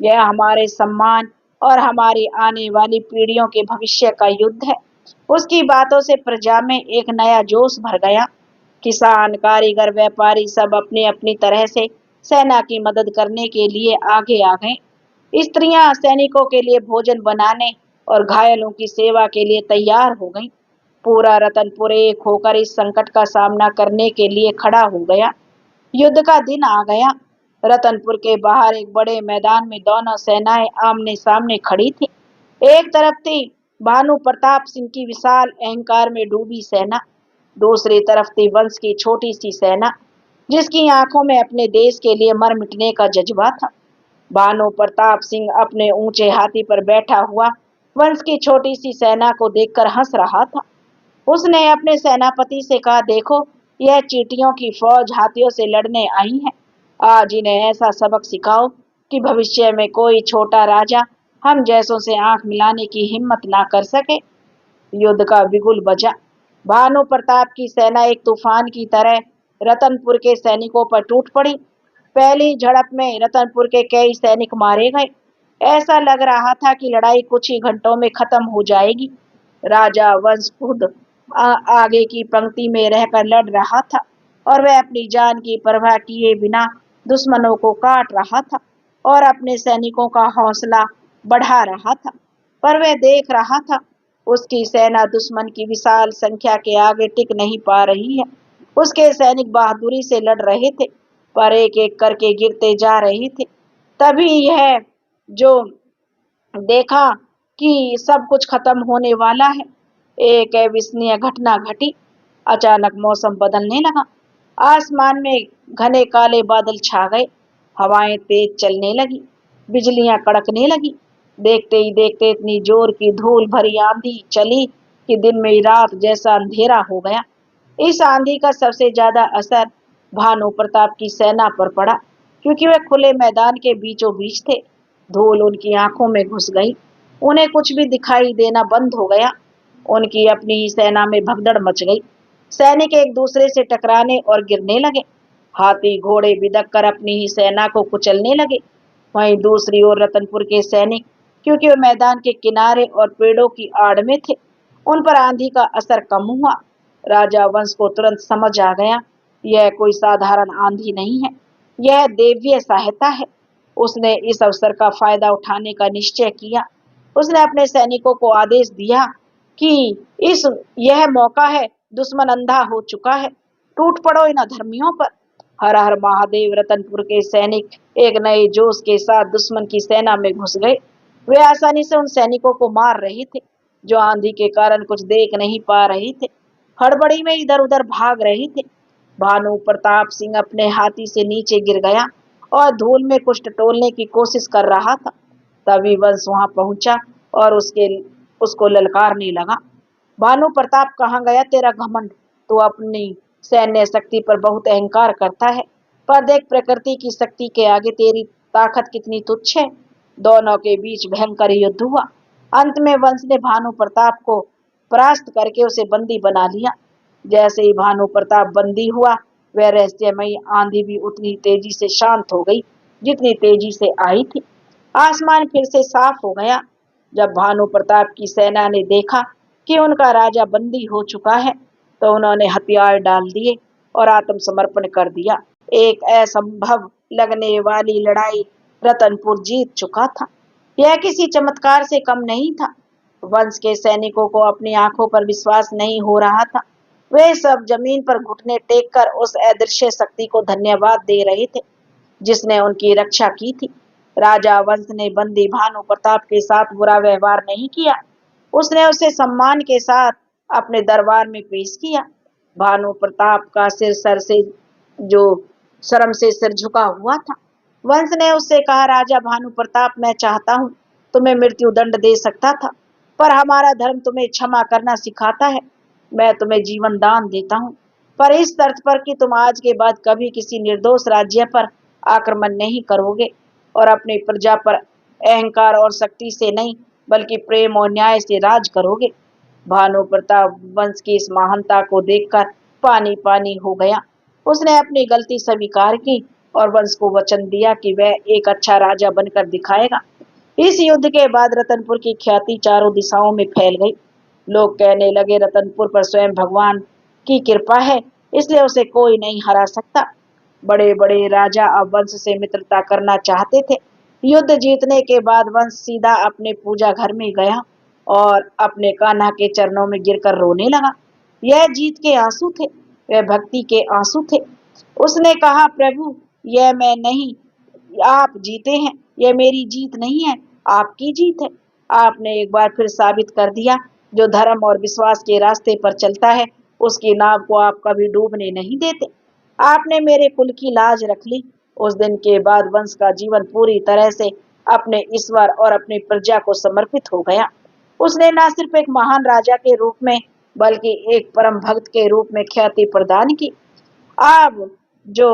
यह हमारे सम्मान और हमारी आने वाली पीढ़ियों के भविष्य का युद्ध है। उसकी बातों से प्रजा में एक नया जोश भर गया। किसान, कारीगर, व्यापारी सब अपनी अपनी तरह से सेना की मदद करने के लिए आगे आ गए। स्त्रियां सैनिकों के लिए भोजन बनाने और घायलों की सेवा के लिए तैयार हो गईं। पूरा रतनपुर एक होकर इस संकट का सामना करने के लिए खड़ा हो गया। युद्ध का दिन आ गया। रतनपुर के बाहर एक बड़े मैदान में दोनों सेनाएं आमने सामने खड़ी थी। एक तरफ थी भानु प्रताप सिंह की विशाल अहंकार में डूबी सेना। दूसरी तरफ थी वंश की छोटी सी सेना, जिसकी आंखों में अपने देश के लिए मर मिटने का जज्बा था। भानु प्रताप सिंह अपने ऊंचे हाथी पर बैठा हुआ वंश की छोटी सी सेना को देखकर हंस रहा था। उसने अपने सेनापति से कहा, देखो, यह चींटियों की फौज हाथियों से लड़ने आई है। आज इन्हें ऐसा सबक सिखाओ कि भविष्य में कोई छोटा राजा हम जैसों से आंख मिलाने की हिम्मत ना कर सके। युद्ध का बिगुल बजा। भानु प्रताप की सेना एक तूफान की तरह रतनपुर के सैनिकों पर टूट पड़ी। पहली झड़प में रतनपुर के कई सैनिक मारे गए। ऐसा लग रहा था कि लड़ाई कुछ ही घंटों में खत्म हो जाएगी। राजा वंश खुद आगे की पंक्ति में रहकर लड़ रहा था और वह अपनी जान की परवाह किए बिना दुश्मनों को काट रहा था और अपने सैनिकों का हौसला बढ़ा रहा था। पर वह देख रहा था, उसकी सेना दुश्मन की विशाल संख्या के आगे टिक नहीं पा रही है। उसके सैनिक बहादुरी से लड़ रहे थे, पर एक एक करके गिरते जा रहे थे। तभी यह जो देखा कि सब कुछ खत्म होने वाला है, एक अविस्मरणीय घटना घटी। अचानक मौसम बदलने लगा। आसमान में घने काले बादल छा गए। हवाएं तेज चलने लगी। बिजलियां कड़कने लगी। देखते ही देखते इतनी जोर की धूल भरी आंधी चली कि दिन में रात जैसा अंधेरा हो गया। इस आंधी का सबसे ज्यादा असर भानु प्रताप की सेना पर पड़ा, क्योंकि वे खुले मैदान के बीचों बीच थे। धूल उनकी आंखों में घुस गई। उन्हें कुछ भी दिखाई देना बंद हो गया। उनकी अपनी ही सेना में भगदड़ मच गई। सैनिक एक दूसरे से टकराने और गिरने लगे। हाथी घोड़े बिदक कर अपनी ही सेना को कुचलने लगे। वहीं दूसरी ओर रतनपुर के सैनिक, क्योंकि वे मैदान के किनारे और पेड़ों की आड़ में थे, उन पर आंधी का असर कम हुआ। राजा वंश को तुरंत समझ आ गया, यह कोई साधारण आंधी नहीं है, यह दैवीय सहायता है। उसने इस अवसर का फायदा उठाने का निश्चय किया। उसने अपने सैनिकों को आदेश दिया कि इस यह मौका है, दुश्मन अंधा हो चुका है, टूट पड़ो इन अधर्मियों पर। हर हर महादेव। रतनपुर के सैनिक एक नए जोश के साथ दुश्मन की सेना में घुस गए। वे आसानी से उन सैनिकों को मार रहे थे जो आंधी के कारण कुछ देख नहीं पा रहे थे, हड़बड़ी में इधर उधर भाग रहे थे। भानु प्रताप सिंह अपने हाथी से नीचे गिर गया और धूल में कुछ टटोलने की कोशिश कर रहा था। तभी वंश वहां पहुंचा और उसको ललकारने लगा, भानु प्रताप, कहाँ गया तेरा घमंड? तू अपनी सैन्य शक्ति पर बहुत अहंकार करता है, पर देख प्रकृति की शक्ति के आगे तेरी ताकत कितनी तुच्छ है। दोनों के बीच भयंकर युद्ध हुआ। अंत में वंश ने भानु प्रताप को परास्त करके उसे बंदी बना लिया। जैसे ही भानु प्रताप बंदी हुआ, वह रहस्यमयी आंधी भी उतनी तेजी से शांत हो गई जितनी तेजी से आई थी। आसमान फिर से साफ हो गया। जब भानु प्रताप की सेना ने देखा कि उनका राजा बंदी हो चुका है, तो उन्होंने हथियार डाल दिए और आत्मसमर्पण कर दिया। एक असंभव लगने वाली लड़ाई रतनपुर जीत चुका था। यह किसी चमत्कार से कम नहीं था। वंश के सैनिकों को अपनी आंखों पर विश्वास नहीं हो रहा था। वे सब जमीन पर घुटने टेक कर उस अदृश्य शक्ति को धन्यवाद दे रहे थे जिसने उनकी रक्षा की थी। राजा वंश ने बंदी भानु प्रताप के साथ बुरा व्यवहार नहीं किया। उसने उसे सम्मान के साथ अपने दरबार में पेश किया। भानु प्रताप का सिर सर से जो शर्म से सिर झुका हुआ था। वंश ने उससे कहा, राजा भानु प्रताप, मैं चाहता हूँ तुम्हें मृत्यु दंड दे सकता था, पर हमारा धर्म तुम्हें क्षमा करना सिखाता है। मैं तुम्हें जीवन दान देता हूँ, पर इस शर्त पर कि तुम आज के बाद कभी किसी निर्दोष राज्य पर आक्रमण नहीं करोगे और अपनी प्रजा पर अहंकार और शक्ति से नहीं बल्कि प्रेम और न्याय से राज करोगे। भानु प्रताप वंश की इस महानता को देखकर पानी पानी हो गया। उसने अपनी गलती स्वीकार की और वंश को वचन दिया कि वह एक अच्छा राजा बनकर दिखाएगा। इस युद्ध के बाद रतनपुर की ख्याति चारों दिशाओं में फैल गई। लोग कहने लगे, रतनपुर पर स्वयं भगवान की कृपा है, इसलिए उसे कोई नहीं हरा सकता। बड़े बड़े राजा अब वंश से मित्रता करना चाहते थे। युद्ध जीतने के बाद वंश सीधा अपने पूजा घर में गया और अपने कान्हा के चरणों में गिरकर रोने लगा। यह जीत के आंसू थे, वह भक्ति के आंसू थे। उसने कहा, प्रभु, यह मैं नहीं, आप जीते हैं। यह मेरी जीत नहीं है, आपकी जीत है। आपने एक बार फिर साबित कर दिया, जो धर्म और विश्वास के रास्ते पर चलता है उसकी नाव को आप कभी डूबने नहीं देते। आपने मेरे कुल की लाज रख ली। उस दिन के बाद वंश का जीवन पूरी तरह से अपने ईश्वर और अपनी प्रजा को समर्पित हो गया। उसने न सिर्फ एक महान राजा के रूप में बल्कि एक परम भक्त के रूप में ख्याति प्रदान की। अब जो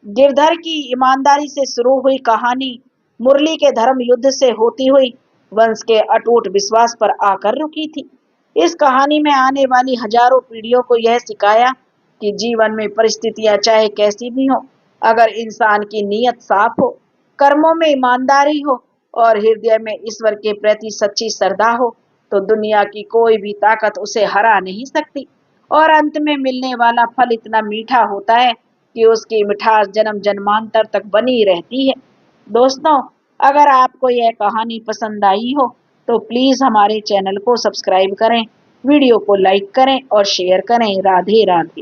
गिरधर की ईमानदारी से शुरू हुई कहानी मुरली के धर्म युद्ध से होती हुई वंश के अटूट विश्वास पर आकर रुकी थी। इस कहानी में आने वाली हजारों पीढ़ियों को यह सिखाया कि जीवन में परिस्थितियां चाहे कैसी भी हो, अगर इंसान की नीयत साफ हो, कर्मों में ईमानदारी हो और हृदय में ईश्वर के प्रति सच्ची श्रद्धा हो, तो दुनिया की कोई भी ताकत उसे हरा नहीं सकती। और अंत में मिलने वाला फल इतना मीठा होता है कि उसकी मिठास जन्म जन्मांतर तक बनी रहती है। दोस्तों, अगर आपको यह कहानी पसंद आई हो तो प्लीज हमारे चैनल को सब्सक्राइब करें, वीडियो को लाइक करें और शेयर करें। राधे राधे।